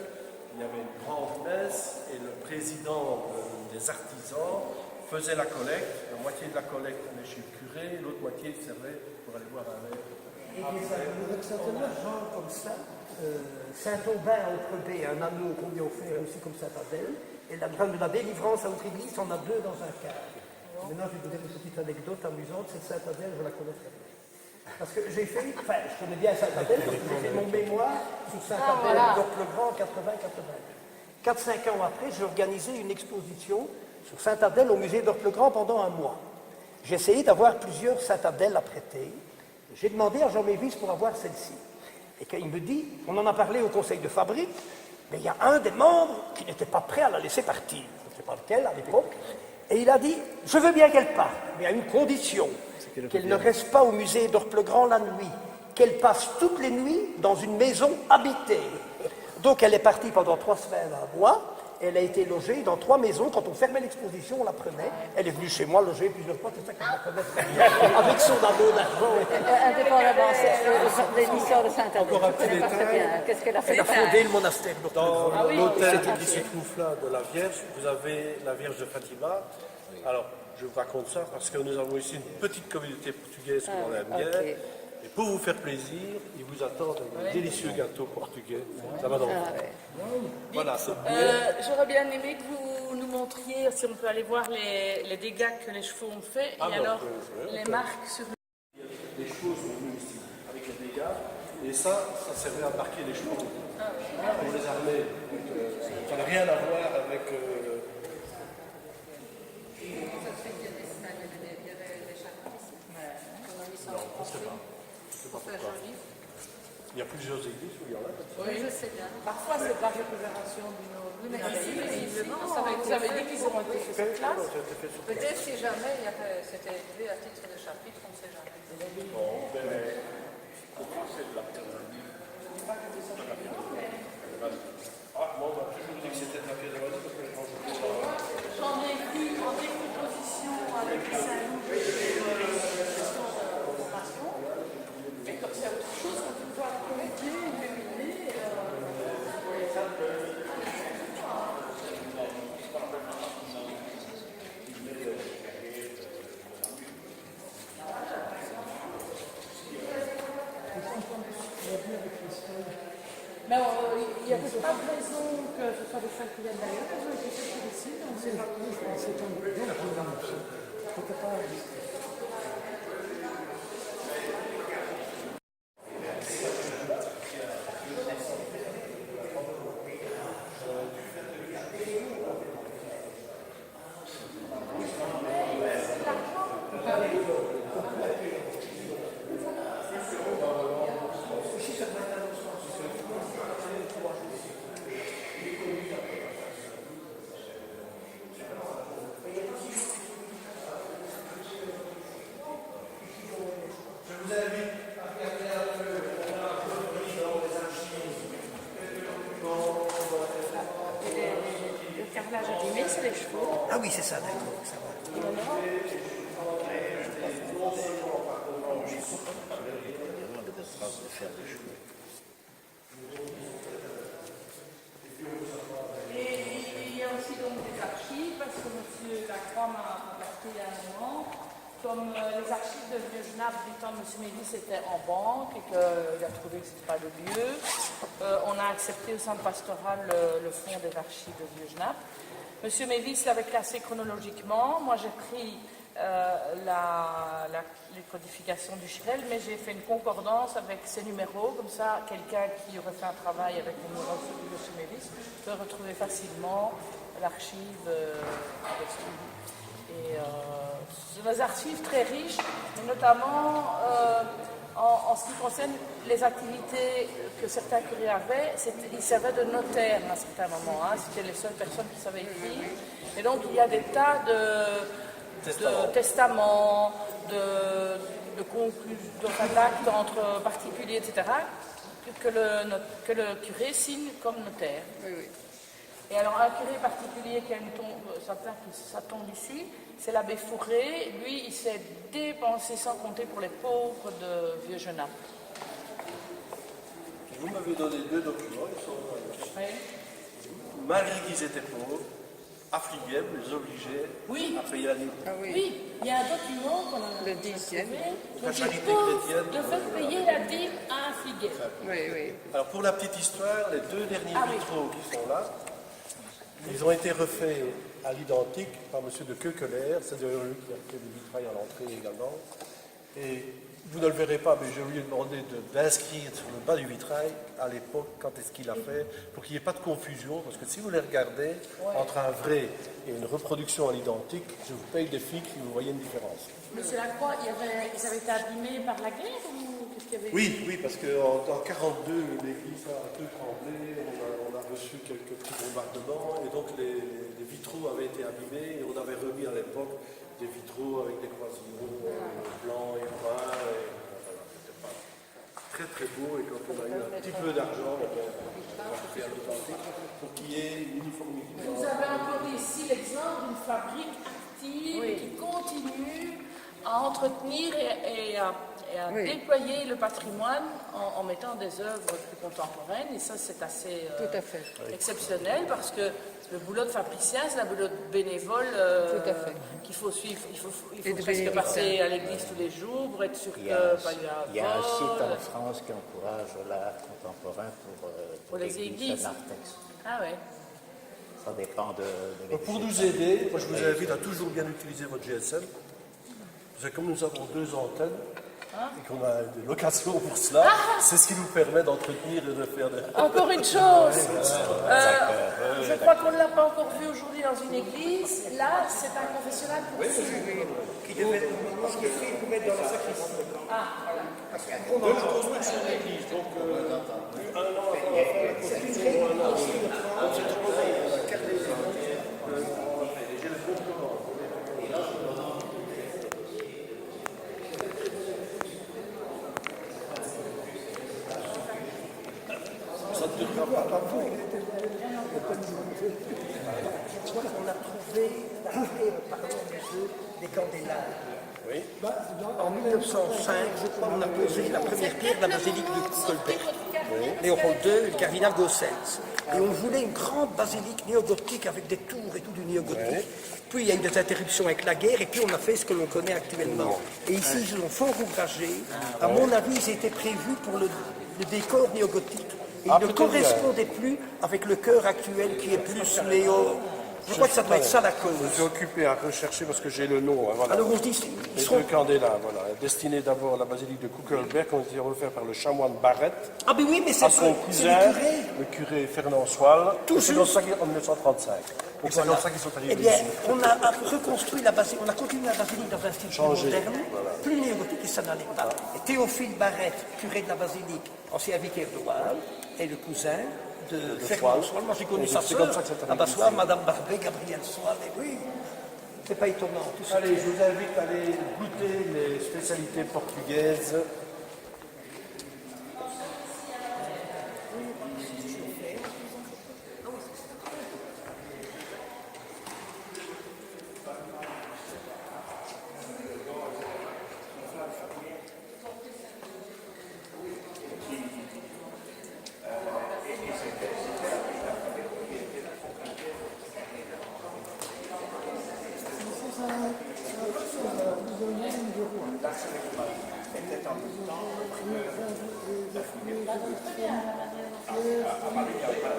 [SPEAKER 1] il y avait une grande messe, et le président des artisans faisait la collecte, la moitié de la collecte allait chez le curé, l'autre moitié servait pour aller boire un verre.
[SPEAKER 4] Et des anneaux, certainement, genre comme ça, Saint-Aubin à Outrebé, un anneau qu'on lui a offert aussi comme Saint-Adèle, et la grande de la délivrance à Autre-Église, on a deux dans un cadre. Maintenant, je vais vous dire une petite anecdote amusante, cette Saint-Adèle, je la connais très bien. Parce que j'ai fait, enfin, je connais bien Saint-Adèle, parce que j'ai fait mon mémoire sur Saint-Adèle, d'Orplegrand en 80-82. 4-5 ans après, j'ai organisé une exposition sur Saint-Adèle au musée d'Orplegrand pendant un mois. J'ai essayé d'avoir plusieurs Saint-Adèle à prêter. J'ai demandé à Jean Mévis pour avoir celle-ci. Et qu'il me dit, on en a parlé au conseil de fabrique, mais il y a un des membres qui n'était pas prêt à la laisser partir. Je ne sais pas lequel à l'époque. Et il a dit, je veux bien qu'elle parte, mais à une condition, qu'elle ne reste pas au musée d'Orplegrand la nuit, qu'elle passe toutes les nuits dans une maison habitée. Donc elle est partie pendant 3 semaines à moi. Elle a été logée dans 3 maisons. Quand on fermait l'exposition, on la prenait. Elle est venue chez moi loger plusieurs fois, c'est ça qu'elle la connaît très bien, avec son anneau d'argent.
[SPEAKER 5] Indépendamment de l'histoire de Saint-Adèle.
[SPEAKER 1] Encore un petit détail.
[SPEAKER 5] Qu'est-ce qu'elle a fait?
[SPEAKER 4] Elle a fondé le monastère
[SPEAKER 1] Dans
[SPEAKER 4] d'Orplegrand.
[SPEAKER 1] l'hôtel qui se trouve là de la Vierge, vous avez la Vierge de Fatima. Alors, je vous raconte ça parce que nous avons ici une petite communauté portugaise qu'on aime bien.
[SPEAKER 5] ok.
[SPEAKER 1] Et pour vous faire plaisir, ils vous attendent un délicieux gâteau portugais. Ça va donc. Voilà.
[SPEAKER 2] J'aurais bien aimé que vous nous montriez, si on peut aller voir les dégâts que les chevaux ont fait, et alors les marques sur
[SPEAKER 1] Les chevaux sont venus ici avec les dégâts. Et ça servait à marquer les chevaux pour les armer. Ça n'a rien à voir avec... Non, on ne sait pas. Il y a plusieurs églises où il y en a.
[SPEAKER 5] Oui, je sais bien.
[SPEAKER 2] Parfois, c'est par récupération d'une autre.
[SPEAKER 5] Oui, mais ici, visiblement, ça va être
[SPEAKER 2] Vous avez dit qu'ils ont été faits sur place.
[SPEAKER 5] peut-être si jamais c'était élevé à titre de chapitre, on ne sait jamais.
[SPEAKER 1] Moi, on m'a toujours dit que c'était de la pierre de Valais parce que quand je fais ça...
[SPEAKER 2] J'en ai vu en décomposition avec Saint-Loup et gestion de formation. Mais comme c'est autre chose, on peut pouvoir la collecter, éliminer. Mais il n'y a pas de raison que ce soit des salles qui viennent d'ailleurs, elles ont été faites ici, donc c'est pas le carrelage abîmé, c'est les chevaux.
[SPEAKER 4] Ah oui, c'est ça, d'accord. Ça va.
[SPEAKER 2] Et il y a aussi donc des archives, parce que M. Lacroix m'a contacté il y a un moment. Comme les archives de Vieux-Genappe du temps de M. Mévis étaient en banque et qu'il a trouvé que ce n'était pas le lieu, on a accepté au centre pastoral le fonds des archives de Vieux-Genappe. M. Mévis l'avait classé chronologiquement. Moi, j'ai pris les codifications du Chirel, mais j'ai fait une concordance avec ces numéros. Comme ça, quelqu'un qui aurait fait un travail avec les numéros de M. Mévis peut retrouver facilement l'archive avec suivi. Et c'est des archives très riches, et notamment en ce qui concerne les activités que certains curés avaient. Ils servaient de notaires à un certain moment, hein, c'était les seules personnes qui savaient écrire. Et donc il y a des tas de testaments, d'actes entre particuliers, etc., que le curé signe comme notaire.
[SPEAKER 5] Oui, oui.
[SPEAKER 2] Et alors un curé particulier qui a une tombe, sa tombe ici, c'est l'abbé Fourré. Lui, il s'est dépensé sans compter pour les pauvres de Vieux-Genappe.
[SPEAKER 1] Vous m'avez donné 2 documents, ils sont
[SPEAKER 2] Oui.
[SPEAKER 1] malgré qu'ils étaient pauvres, affligés, les obligeaient à payer la nuit.
[SPEAKER 5] Ah oui.
[SPEAKER 2] Oui, il y a un document qu'on a
[SPEAKER 5] Le 10e.
[SPEAKER 1] La charité
[SPEAKER 2] les pauvres
[SPEAKER 1] chrétienne.
[SPEAKER 2] devaient payer la dîme à Affligé.
[SPEAKER 5] Oui, oui.
[SPEAKER 1] Alors pour la petite histoire, les 2 derniers vitraux qui sont là, ils ont été refaits à l'identique par M. de Keukeler, c'est d'ailleurs lui qui a fait des vitrailles à l'entrée également. Et vous ne le verrez pas, mais je lui ai demandé d'inscrire sur le bas du vitrail, à l'époque, quand est-ce qu'il a fait, pour qu'il n'y ait pas de confusion, parce que si vous les regardez, entre un vrai et une reproduction à l'identique, je vous paye des flics si vous voyez une différence.
[SPEAKER 2] Monsieur Lacroix, ils avaient été abîmés par la guerre ou qu'est-ce qu'il y avait?
[SPEAKER 1] Oui, parce qu'en 1942, l'église a un peu tremblé, on a reçu quelques petits bombardements, et donc les vitraux avaient été abîmés, et on avait remis à l'époque des vitraux avec des croisillons blancs et bruns, et voilà, c'était pas très très beau, et quand on a eu un petit peu d'argent, on a fait un identique pour qu'il y ait une uniformité.
[SPEAKER 2] Vous avez encore ici l'exemple d'une fabrique active qui continue à entretenir et à déployer le patrimoine en mettant des œuvres plus contemporaines. Et ça, c'est assez
[SPEAKER 5] Tout à fait.
[SPEAKER 2] exceptionnel parce que le boulot de fabricien, c'est un boulot de bénévole
[SPEAKER 5] Tout à fait.
[SPEAKER 2] qu'il faut suivre. Il faut
[SPEAKER 5] Et de
[SPEAKER 2] presque
[SPEAKER 5] bénédictin.
[SPEAKER 2] passer à l'église tous les jours pour être sûr qu'il
[SPEAKER 7] Il
[SPEAKER 2] n'y
[SPEAKER 7] y
[SPEAKER 2] a
[SPEAKER 7] a,
[SPEAKER 2] pas eu un
[SPEAKER 7] il y a un site
[SPEAKER 2] vol.
[SPEAKER 7] en France qui encourage l'art contemporain pour
[SPEAKER 2] les
[SPEAKER 7] l'église
[SPEAKER 2] églises.
[SPEAKER 7] de Narthex.
[SPEAKER 2] Ah ouais.
[SPEAKER 7] Ça dépend de l'église.
[SPEAKER 1] Pour nous aider, moi je vous invite à toujours bien utiliser votre GSM. Parce que comme nous avons 2 antennes, et qu'on a des locations pour cela, c'est ce qui nous permet d'entretenir et de faire des...
[SPEAKER 2] Encore une chose, je crois qu'on ne l'a pas encore vu aujourd'hui dans une église. Là, c'est un confessionnal pour tous.
[SPEAKER 4] Qui devait, parce qu'il fait pour mettre dans la sacristie.
[SPEAKER 1] De la construction de l'église, donc un an avant la construction, un an. Donc c'est trop bien, la carte des églises, j'ai le bon commande. Ça ne durera pas.
[SPEAKER 4] On a trouvé, pardon, des candélabres.
[SPEAKER 1] Oui.
[SPEAKER 4] En 1905, je crois, on a posé la première pierre de la basilique de Kuckelberg. Léopold II et le cardinal Gossens. Et on voulait une grande basilique néogothique avec des tours et tout du néogothique. Puis il y a eu des interruptions avec la guerre et puis on a fait ce que l'on connaît actuellement. Et ici, ils ont fort ouvragé. À mon avis, ils étaient prévus pour le décor néogothique. Et il ne correspondait plus avec le chœur actuel qui est plus néo... Je crois que ça doit être ça la cause.
[SPEAKER 1] Je suis occupé à rechercher parce que j'ai le nom. Hein, voilà.
[SPEAKER 4] Alors on se dit, ils
[SPEAKER 1] Les
[SPEAKER 4] seront...
[SPEAKER 1] 2 candélabres, voilà, destinés d'abord à la basilique de Kuckelberg, qui ont été refaits par le chanoine Barrette,
[SPEAKER 4] Ah mais oui, mais
[SPEAKER 1] à
[SPEAKER 4] c'est
[SPEAKER 1] son
[SPEAKER 4] c'est
[SPEAKER 1] cousin,
[SPEAKER 4] le curé.
[SPEAKER 1] le curé Fernand Soile.
[SPEAKER 4] Tout
[SPEAKER 1] C'est
[SPEAKER 4] juste.
[SPEAKER 1] comme ça en 1935. Donc c'est comme ça qu'ils sont arrivés
[SPEAKER 4] Eh bien,
[SPEAKER 1] ici.
[SPEAKER 4] on a reconstruit la basilique, on a continué la basilique dans un style plus
[SPEAKER 1] Changé,
[SPEAKER 4] moderne,
[SPEAKER 1] voilà.
[SPEAKER 4] plus néogothique et ça n'allait pas. Et Théophile Barrette, curé de la basilique, ancien vicaire de Waal, est le cousin de Fernand Soile. Moi j'ai connu
[SPEAKER 1] Et
[SPEAKER 4] sa
[SPEAKER 1] c'est
[SPEAKER 4] sœur,
[SPEAKER 1] comme ça que c'est arrivé
[SPEAKER 4] à Bassoir,
[SPEAKER 1] ici.
[SPEAKER 4] Madame Barbet, Gabriel Soile, et oui, c'est pas étonnant. Tout ça.
[SPEAKER 1] Allez, je vous invite à aller goûter les spécialités portugaises.
[SPEAKER 3] la cérémonie était en même temps la figure à Marie-Carmen.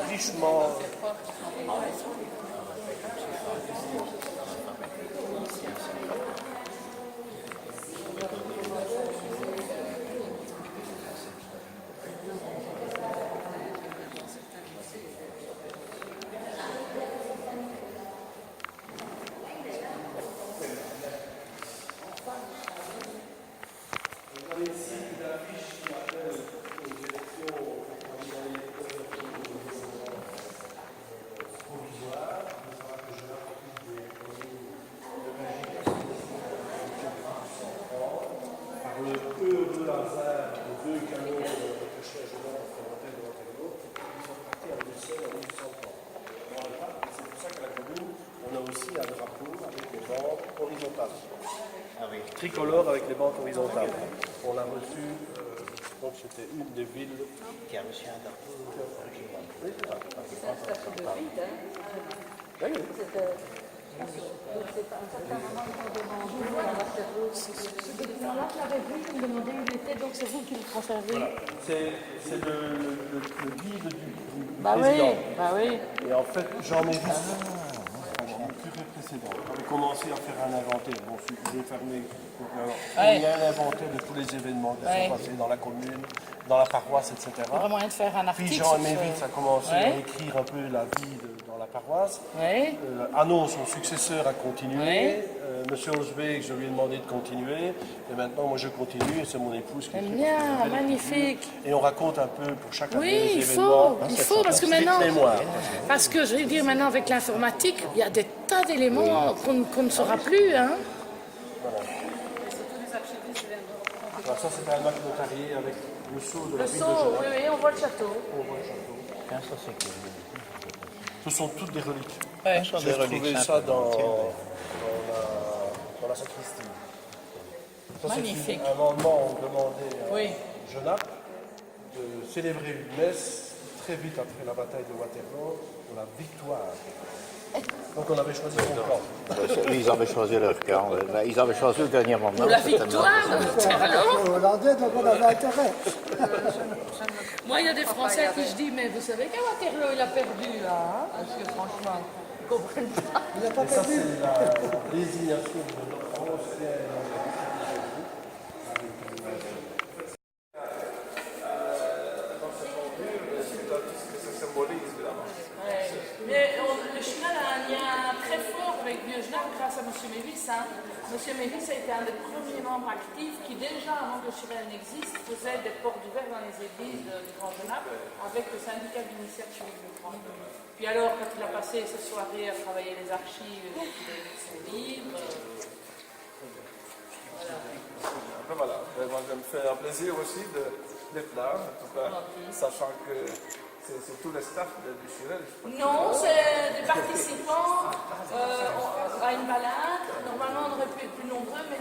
[SPEAKER 1] Richement. Tricolore avec les bandes horizontales. On l'a reçu, donc c'était une des villes
[SPEAKER 7] Qui a reçu un drapeau original.
[SPEAKER 1] Oui, c'est ça.
[SPEAKER 5] C'est un statut de vide, hein.
[SPEAKER 1] Oui, oui.
[SPEAKER 5] C'est à un certain moment ils ont demandé à Waterloo.
[SPEAKER 2] Ce document-là, je l'avais vu, je me demandais où il était, donc c'est vous qui le conservez.
[SPEAKER 1] Voilà. C'est le guide du
[SPEAKER 2] Bah
[SPEAKER 1] président.
[SPEAKER 2] oui, bah oui.
[SPEAKER 1] Et en fait, j'en ai vu le curé précédent. On avait commencé à faire un inventaire. Bon, je vais fermer. Il y a un inventaire de tous les événements qui sont passés dans la commune, dans la paroisse, etc.
[SPEAKER 2] Il y a vraiment moyen de faire un article.
[SPEAKER 1] Puis Jean Mévitz a commencé à écrire un peu la vie dans la paroisse.
[SPEAKER 2] Oui.
[SPEAKER 1] Annon, son successeur, a continué. Monsieur Osbeek, je lui ai demandé de continuer. Et maintenant, moi, je continue et c'est mon épouse qui
[SPEAKER 2] J'aime bien, magnifique.
[SPEAKER 1] Et on raconte un peu pour chaque année
[SPEAKER 2] Oui,
[SPEAKER 1] les
[SPEAKER 2] il
[SPEAKER 1] événements.
[SPEAKER 2] faut, parce que maintenant,
[SPEAKER 1] mémoire.
[SPEAKER 2] parce que je vais dire maintenant avec l'informatique, il y a des tas d'éléments qu'on ne saura plus, hein.
[SPEAKER 1] Alors ça, c'était un acte notarié avec le sceau de la
[SPEAKER 2] Le
[SPEAKER 1] ville de
[SPEAKER 2] sceau,
[SPEAKER 1] Genève.
[SPEAKER 2] oui, oui, on voit le château.
[SPEAKER 1] On voit le château.
[SPEAKER 7] Ah, ça, c'est cool.
[SPEAKER 1] Ce sont toutes des reliques.
[SPEAKER 7] Ouais, ce sont
[SPEAKER 1] J'ai
[SPEAKER 7] des reliques
[SPEAKER 1] retrouvé ça
[SPEAKER 7] simples,
[SPEAKER 1] dans
[SPEAKER 7] entières,
[SPEAKER 1] la sacristie. Ça,
[SPEAKER 2] Magnifique.
[SPEAKER 1] c'est un amendement, on demandait à
[SPEAKER 2] Oui.
[SPEAKER 1] Genappe de célébrer une messe très vite après la bataille de Waterloo pour la victoire. Donc on avait choisi son camp.
[SPEAKER 7] Ils avaient choisi leur camp. Ils avaient choisi le dernier moment.
[SPEAKER 2] Pour la victoire de Waterloo.
[SPEAKER 8] Les Hollandais, donc on avait intérêt.
[SPEAKER 2] Moi, il y a des Français à qui je dis, mais vous savez qu'à Waterloo, il a perdu, là, hein, parce que franchement, ils ne comprennent pas.
[SPEAKER 8] Il n'a pas
[SPEAKER 1] Et ça,
[SPEAKER 8] perdu.
[SPEAKER 1] c'est la désignation de notre ancienne.
[SPEAKER 2] Mais le Chenal a un lien très fort avec Vieux-Genappe grâce à M. Mévis. Hein. M. Mévis a été un des premiers membres actifs qui, déjà avant que le Chenal n'existe, faisait des portes ouvertes dans les églises du Grand Genappe avec le syndicat d'initiative de France. Puis alors, quand il a passé ses soirées à travailler les archives, ses livres...
[SPEAKER 1] Voilà. Moi, ça me fait un plaisir aussi d'être là, en tout cas, sachant que c'est tout le staff du Chirel.
[SPEAKER 2] Non, c'est des participants à une balade. Normalement, on aurait pu être plus nombreux, mais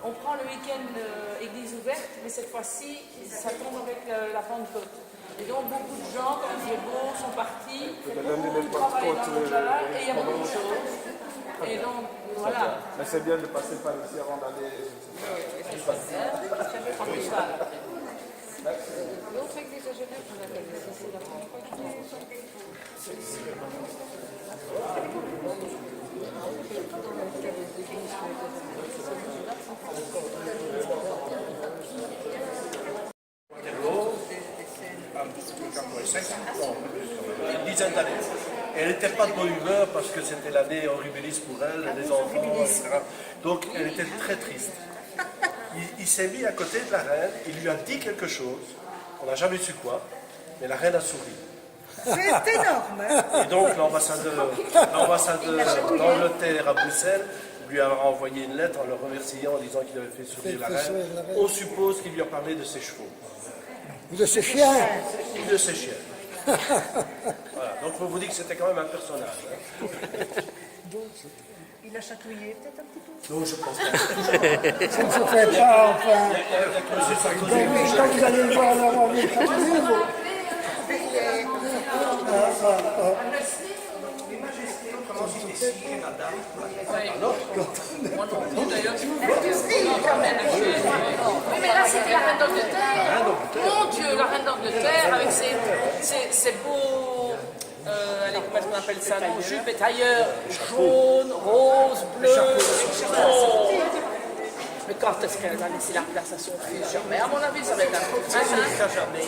[SPEAKER 2] on prend le week-end église ouverte, mais cette fois-ci, ça tombe avec la Pentecôte. Et donc, beaucoup de gens, comme il est beau, sont partis pour travailler dans le balade, et il y a beaucoup de choses. Et donc, voilà.
[SPEAKER 1] Mais c'est bien de passer par ici avant d'aller.
[SPEAKER 5] L'autre église à Genève, je la connais. C'est la première fois que je l'ai.
[SPEAKER 1] Une dizaine d'années. Et elle n'était pas de bonne humeur parce que c'était l'année horribilis pour elle, les enfants, etc. Donc elle était très triste. Il s'est mis à côté de la reine, il lui a dit quelque chose, on n'a jamais su quoi, mais la reine a souri.
[SPEAKER 6] C'est énorme.
[SPEAKER 1] Et donc l'ambassadeur d'Angleterre à Bruxelles lui a envoyé une lettre en le remerciant, en disant qu'il avait fait sourire la reine. On suppose qu'il lui a parlé de ses chevaux.
[SPEAKER 8] De ces chiens.
[SPEAKER 1] Et de ses chiens. Voilà. Donc on vous dit que c'était quand même un personnage. Hein.
[SPEAKER 6] Il a chatouillé peut-être un petit peu.
[SPEAKER 1] Donc je pense que
[SPEAKER 8] Ça ne se fait pas, enfin. Quand vous allez le voir là, on va
[SPEAKER 2] Oui, mais là, c'était la reine d'Angleterre. Mon Dieu, la reine d'Angleterre avec ses beaux, allez, comment est-ce qu'on appelle ça, non, jupes et tailleurs jaune, rose, bleu. Oh. Mais quand est-ce qu'elle va laisser la place à son fils? Mais à mon avis, ça va être un peu jamais.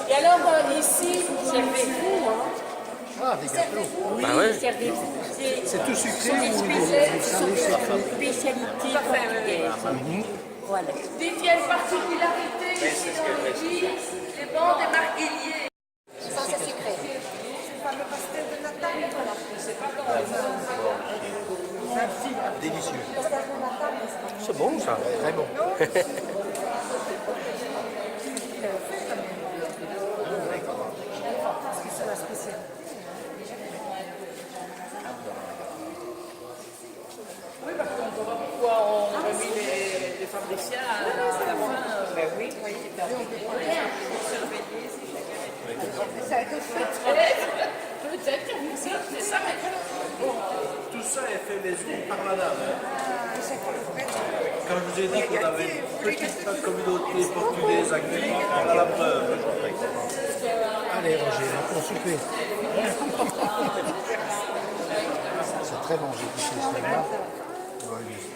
[SPEAKER 2] Et alors, ici, servez-vous, hein?
[SPEAKER 8] Ah, des gâteaux.
[SPEAKER 9] Oui,
[SPEAKER 8] C'est tout sucré ou
[SPEAKER 9] spécialité portugaise. Voilà.
[SPEAKER 2] Dites, il y a une particularité ici dans l'église, les bancs des marguilliers.
[SPEAKER 9] Ça, c'est sucré.
[SPEAKER 1] délicieux. C'est bon ça, très bon.
[SPEAKER 2] Oui, parce qu'on ne voit pas pourquoi on a mis les fabriciens à la fin.
[SPEAKER 9] Ben oui,
[SPEAKER 2] Peut-être, c'est ça, mais
[SPEAKER 1] Bon, tout ça est fait maison par madame. Quand je vous ai dit qu'on avait une petite communauté portugaise à Guy, on a la preuve.
[SPEAKER 8] Allez, Roger, on souper. C'est très bon, j'ai goûté celle-là.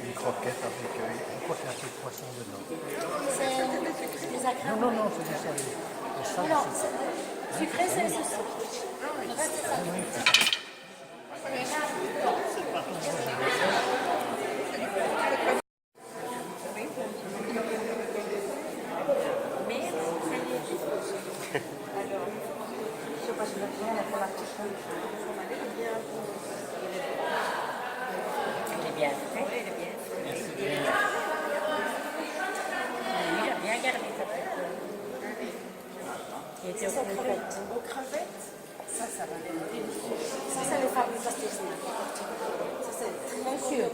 [SPEAKER 8] Une croquette avec, je crois qu'il y a un peu de poisson dedans.
[SPEAKER 9] c'est des agréments.
[SPEAKER 8] Non, non, c'est du salé. Le sel,
[SPEAKER 9] Non,
[SPEAKER 8] c'est-
[SPEAKER 9] sucré, c'est ceci. Il est bien fait. Il est bien fait. Il a bien gardé sa tête. Il était aux crevettes.
[SPEAKER 6] Aux crevettes, ça va être délicieux.
[SPEAKER 9] Ça, c'est les familles pasteurises.
[SPEAKER 6] Ça, c'est très
[SPEAKER 9] Bien sûr.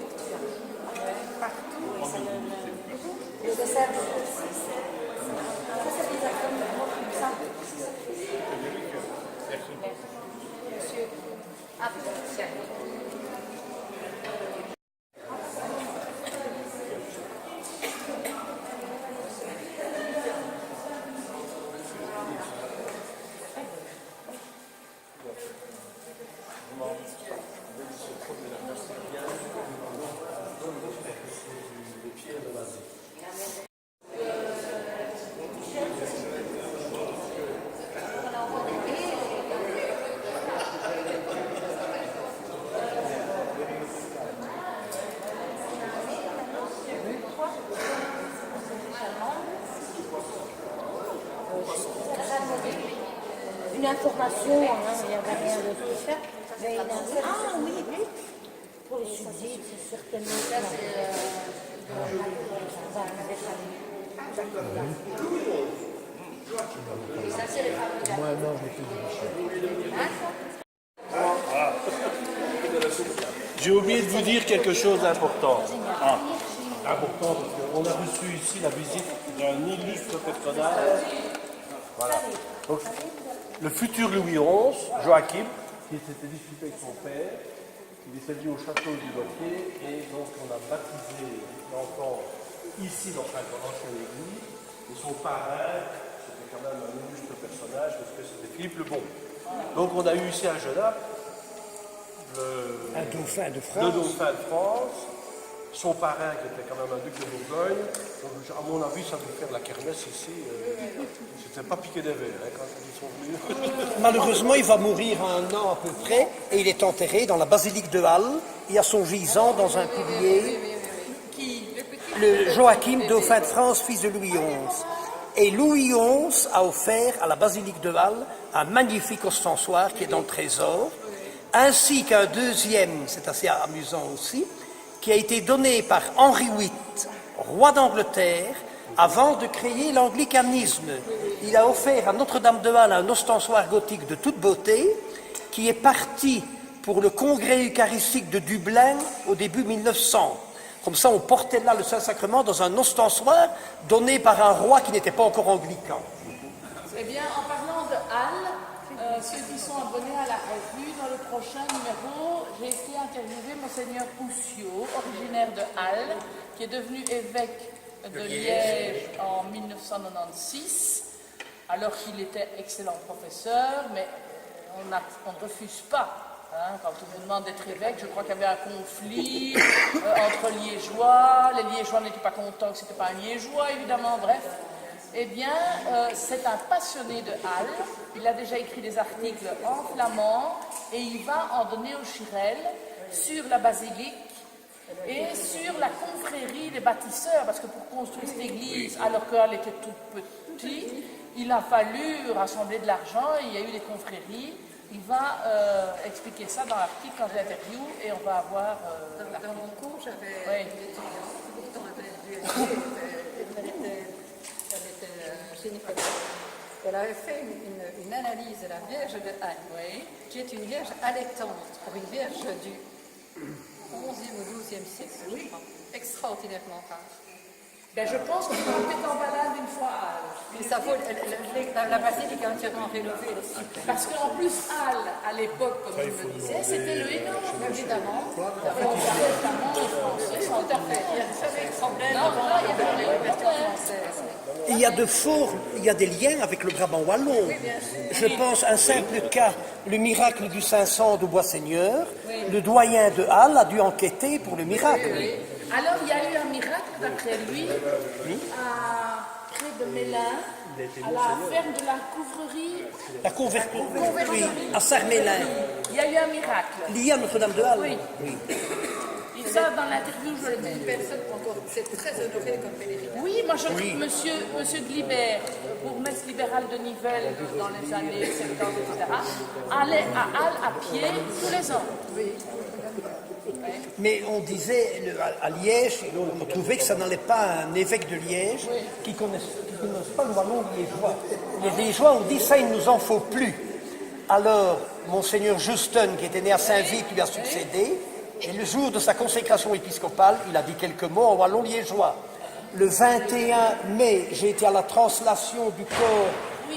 [SPEAKER 6] partout.
[SPEAKER 9] Oui, c'est le dessert de saucisse. Ça, c'est des agréments comme ça. Monsieur. Ah, tiens. Une information, hein, il n'y avait rien de tout ça. Mais ah oui, oui. Pour les subsides, c'est certainement ça. Ça, c'est les familles.
[SPEAKER 8] Moi, non, je l'ai fait délicieux.
[SPEAKER 1] J'ai oublié de vous dire quelque chose d'important. Important parce qu'on a reçu ici la visite d'un illustre personnage. Voilà. Donc, le futur Louis XI, Joachim, qui s'était disputé avec son père, il est venu au château du Gautier et donc on a baptisé l'enfant ici dans l'ancienne église. Et son parrain, c'était quand même un illustre personnage parce que c'était Philippe le Bon. Donc on a eu ici à Genappe
[SPEAKER 8] Un dauphin de France.
[SPEAKER 1] le dauphin de France, son parrain qui était quand même un duc de Bourgogne. Donc, à mon avis, ça devait faire la kermesse ici. C'était pas piqué des verres hein, quand ils sont venus.
[SPEAKER 4] Malheureusement, il va mourir à 1 an à peu près, et il est enterré dans la basilique de Halle. Il y a son gisant dans un pilier. Le Joachim, dauphin de France, fils de Louis XI. Et Louis XI a offert à la basilique de Halle un magnifique ostensoir qui est dans le trésor, ainsi qu'un deuxième, c'est assez amusant aussi, qui a été donné par Henri VIII, roi d'Angleterre, avant de créer l'anglicanisme. Il a offert à Notre-Dame de Halle un ostensoir gothique de toute beauté, qui est parti pour le congrès eucharistique de Dublin au début 1900. Comme ça, on portait là le Saint-Sacrement dans un ostensoir donné par un roi qui n'était pas encore anglican.
[SPEAKER 2] Eh bien, en parlant de Halle, ceux qui sont abonnés à la revue, dans le prochain numéro, j'ai été interviewer Monseigneur Poussiot, originaire de Halle, qui est devenu évêque de Liège en 1996, alors qu'il était excellent professeur, mais on ne refuse pas. Hein, quand on me demande d'être évêque, je crois qu'il y avait un conflit entre Liégeois. Les Liégeois n'étaient pas contents que ce n'était pas un Liégeois, évidemment, bref. Eh bien, c'est un passionné de Halle. Il a déjà écrit des articles en flamand et il va en donner au Chirel sur la basilique et sur la confrérie des bâtisseurs, parce que pour construire cette église, alors qu'elle était toute petite, il a fallu rassembler de l'argent, il y a eu des confréries. Il va expliquer ça dans l'article quand je l'interview et on va avoir...
[SPEAKER 5] Dans mon cours, j'avais une étudiante, pourtant elle était gynécologue. Elle avait fait une analyse de la Vierge de Halle, qui est une Vierge allaitante pour une Vierge du 11e ou 12e siècle, je crois. Extraordinairement rare.
[SPEAKER 2] Ben, je pense qu'on va peut-être en balade une fois à Halle.
[SPEAKER 5] Mais ça vaut, la basilique est entièrement rénovée.
[SPEAKER 2] Parce qu'en plus, Halle, à l'époque, comme je le disais, c'était le Hénon, évidemment. Les Français sont tout à fait. Il y a jamais de problème. Non, il y avait les ouvertures françaises.
[SPEAKER 4] Il y a de forts, il y a des liens avec le Brabant wallon. Je pense à un simple cas, le miracle du 500 de Boisseigneur. Le doyen de Halle a dû enquêter pour le miracle.
[SPEAKER 2] Alors, il y a eu un miracle, d'après lui, près de Mélin, à la ferme de la couvrerie.
[SPEAKER 4] La converterie, oui, à Sarmélin.
[SPEAKER 2] Il y a eu un miracle.
[SPEAKER 4] Lié à Notre-Dame de Halle.
[SPEAKER 2] Oui. Et ça, dans l'interview, je le dis.
[SPEAKER 5] Une personne encore, c'est très honoré comme pèlerin.
[SPEAKER 2] Oui, moi je trouve monsieur Glibert, bourgmestre libéral de Nivelles dans les années 70, etc., allait à Halle à pied tous les ans. Oui.
[SPEAKER 4] Mais on disait à Liège, on trouvait que ça n'allait pas un évêque de Liège qui ne connaisse pas le wallon liégeois. Les Liégeois ont dit ça, il ne nous en faut plus. Alors, Monseigneur Justin, qui était né à Saint-Vite, lui a succédé, et le jour de sa consécration épiscopale, il a dit quelques mots en wallon liégeois. Le 21 mai, j'ai été à la translation du corps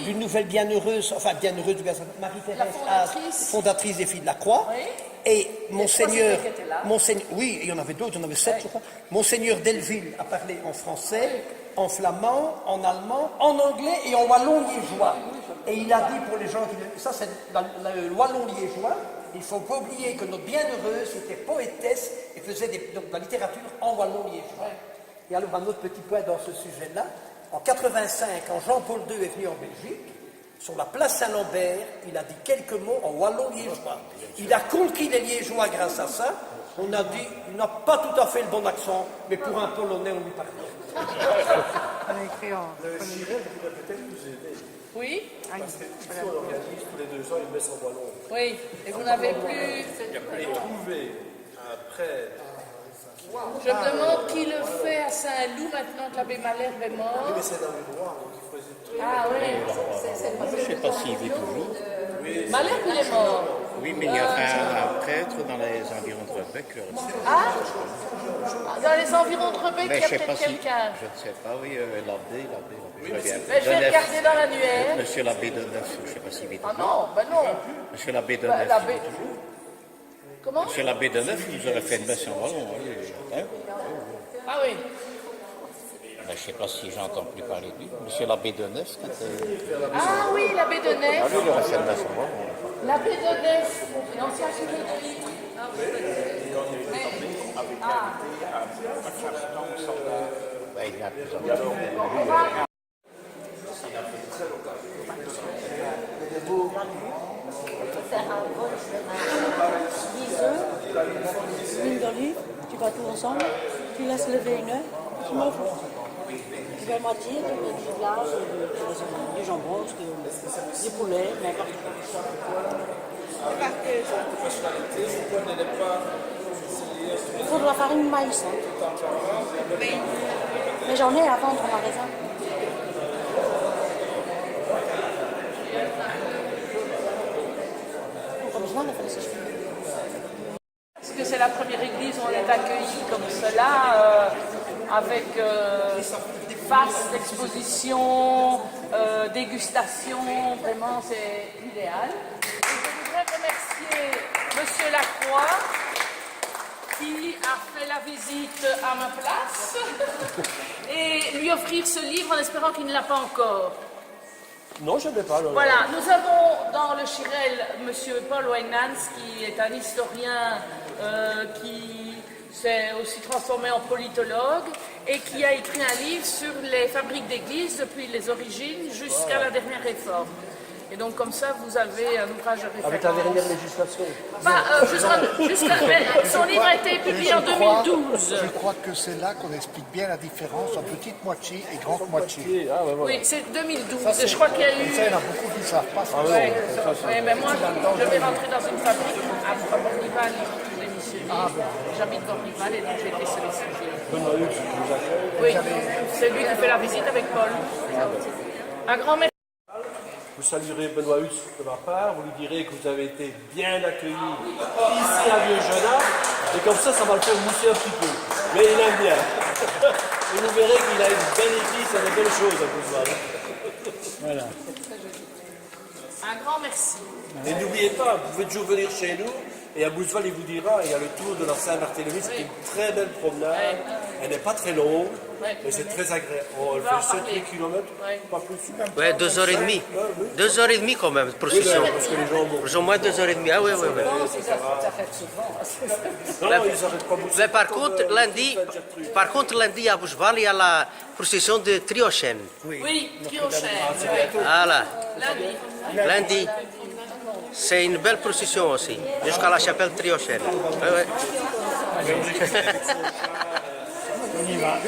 [SPEAKER 4] d'une nouvelle bienheureuse, enfin bienheureuse du Marie-Thérèse, fondatrice des Filles de la Croix. Et Monseigneur, oui, il y en avait d'autres, il y en avait 7, je crois. Monseigneur Delville a parlé en français, en flamand, en allemand, en anglais et en wallon liégeois. Et il a dit pour les gens qui... Ça, c'est le wallon liégeois. Il ne faut pas oublier que notre bienheureuse était poétesse et faisait de la littérature en wallon liégeois. Et alors, un autre petit point dans ce sujet-là. En 85, quand Jean-Paul II est venu en Belgique, sur la place Saint-Lambert, il a dit quelques mots en wallon liégeois. Il a conquis les Liégeois grâce à ça. On a dit, il n'a pas tout à fait le bon accent, mais pour un Polonais, on lui pardonne.
[SPEAKER 1] Le Chirel pourrait peut-être nous aider.
[SPEAKER 2] Oui.
[SPEAKER 1] Parce que ici, on organise tous les 2 ans une messe en wallon.
[SPEAKER 2] Oui, et vous n'avez plus...
[SPEAKER 1] Et trouver un prêtre.
[SPEAKER 2] Je me demande qui le fait à Saint-Loup maintenant que l'abbé Malherbe est mort.
[SPEAKER 1] Oui, mais c'est dans le droit, donc il faut essayer de...
[SPEAKER 2] Ah oui.
[SPEAKER 7] Je ne sais pas s'il vit toujours.
[SPEAKER 2] Malherbe, il est mort.
[SPEAKER 7] Oui, mais il y a un prêtre dans les environs de Rebec.
[SPEAKER 2] Ah, dans les environs de Rebec, il y a
[SPEAKER 7] Je sais pas
[SPEAKER 2] peut-être
[SPEAKER 7] si...
[SPEAKER 2] quelqu'un.
[SPEAKER 7] Je ne sais pas, oui, l'abbé.
[SPEAKER 2] Mais je vais regarder dans l'annuaire.
[SPEAKER 7] Monsieur l'abbé de Neuf, je ne sais pas s'il vit toujours.
[SPEAKER 2] Ah non, ben non.
[SPEAKER 7] Monsieur l'abbé de Neuf, il vit toujours.
[SPEAKER 2] Comment?
[SPEAKER 7] Monsieur l'abbé de Neuf, il nous aurait fait une messe en wallon. Hein?
[SPEAKER 2] Ah oui.
[SPEAKER 7] Je ne sais pas si j'entends plus parler de lui. Monsieur l'abbé de Neuf, qui était...
[SPEAKER 2] Ah oui, l'abbé de Nef.
[SPEAKER 7] Ah, lui, il aurait fait une messe en wallon.
[SPEAKER 2] L'abbé de Nef, l'ancien curé de Litre.
[SPEAKER 3] avec invité à Chapeton, soldat.
[SPEAKER 7] Ben, il y en a plusieurs.
[SPEAKER 3] Et alors,
[SPEAKER 9] Faire un brunch demain. 10 œufs, une d'olive, tu vas tout ensemble, tu laisses lever une heure, tu manges. Tu fais la moitié, tu mets du glace, du jambon, du poulet, n'importe quoi. Il faut de la farine de maïs. Hein. Mais j'en ai à vendre en magasin.
[SPEAKER 2] Parce que c'est la première église où on est accueilli comme cela, avec vaste exposition, dégustation, vraiment c'est idéal. Et je voudrais remercier Monsieur Lacroix qui a fait la visite à ma place et lui offrir ce livre en espérant qu'il ne l'a pas encore.
[SPEAKER 1] Non, je n'ai pas.
[SPEAKER 2] Voilà, nous avons dans le Chirel M. Paul Wijnans, qui est un historien qui s'est aussi transformé en politologue et qui a écrit un livre sur les fabriques d'églises depuis les origines jusqu'à la dernière réforme. Et donc comme ça, vous avez un ouvrage de référence.
[SPEAKER 1] Avec la dernière législation.
[SPEAKER 2] Son livre a été publié en 2012.
[SPEAKER 8] Je crois que c'est là qu'on explique bien la différence entre petite moitié et grande moitié.
[SPEAKER 1] Ah, ouais, voilà.
[SPEAKER 2] Oui, c'est 2012. Et je crois qu'il y a eu...
[SPEAKER 8] Ça, il y en a beaucoup qui ne savent pas.
[SPEAKER 2] Oui, mais moi, je vais rentrer dans une fabrique à Bornival, ils ont tous démissionné. J'habite Bornival et donc j'ai été sollicitée.
[SPEAKER 1] Benoît Hux, qui nous accueille.
[SPEAKER 2] Oui, c'est lui qui fait la visite avec Paul. Un grand merci.
[SPEAKER 1] Vous saluerez Benoît Hux de ma part, vous lui direz que vous avez été bien accueilli ici à Vieux-Genin, et comme ça va le faire mousser un petit peu. Mais il aime bien. Et vous verrez qu'il a une belle église et des belles choses à Bousval. Voilà.
[SPEAKER 2] Un grand merci.
[SPEAKER 1] Et n'oubliez pas, vous pouvez toujours venir chez nous, et à Bousval, il vous dira, il y a le tour de la Saint-Barthélemy, c'est une très belle promenade. Elle n'est pas très longue, mais c'est très agréable. Elle fait 7-8 km, pas plus.
[SPEAKER 7] Ouais, 2h30. 2h30 quand même, procession.
[SPEAKER 1] Parce que les gens vont.
[SPEAKER 7] Ils ont moins de 2h30. Ah oui, oui, oui.
[SPEAKER 1] Non, ils n'arrêtent pas beaucoup.
[SPEAKER 7] Mais par contre, lundi à Boucheval, il y a la procession de Triochène.
[SPEAKER 2] Oui, Triochène.
[SPEAKER 7] Voilà. Lundi. C'est une belle procession aussi, jusqu'à la chapelle Triochène. Ouais, ouais.
[SPEAKER 4] On y va.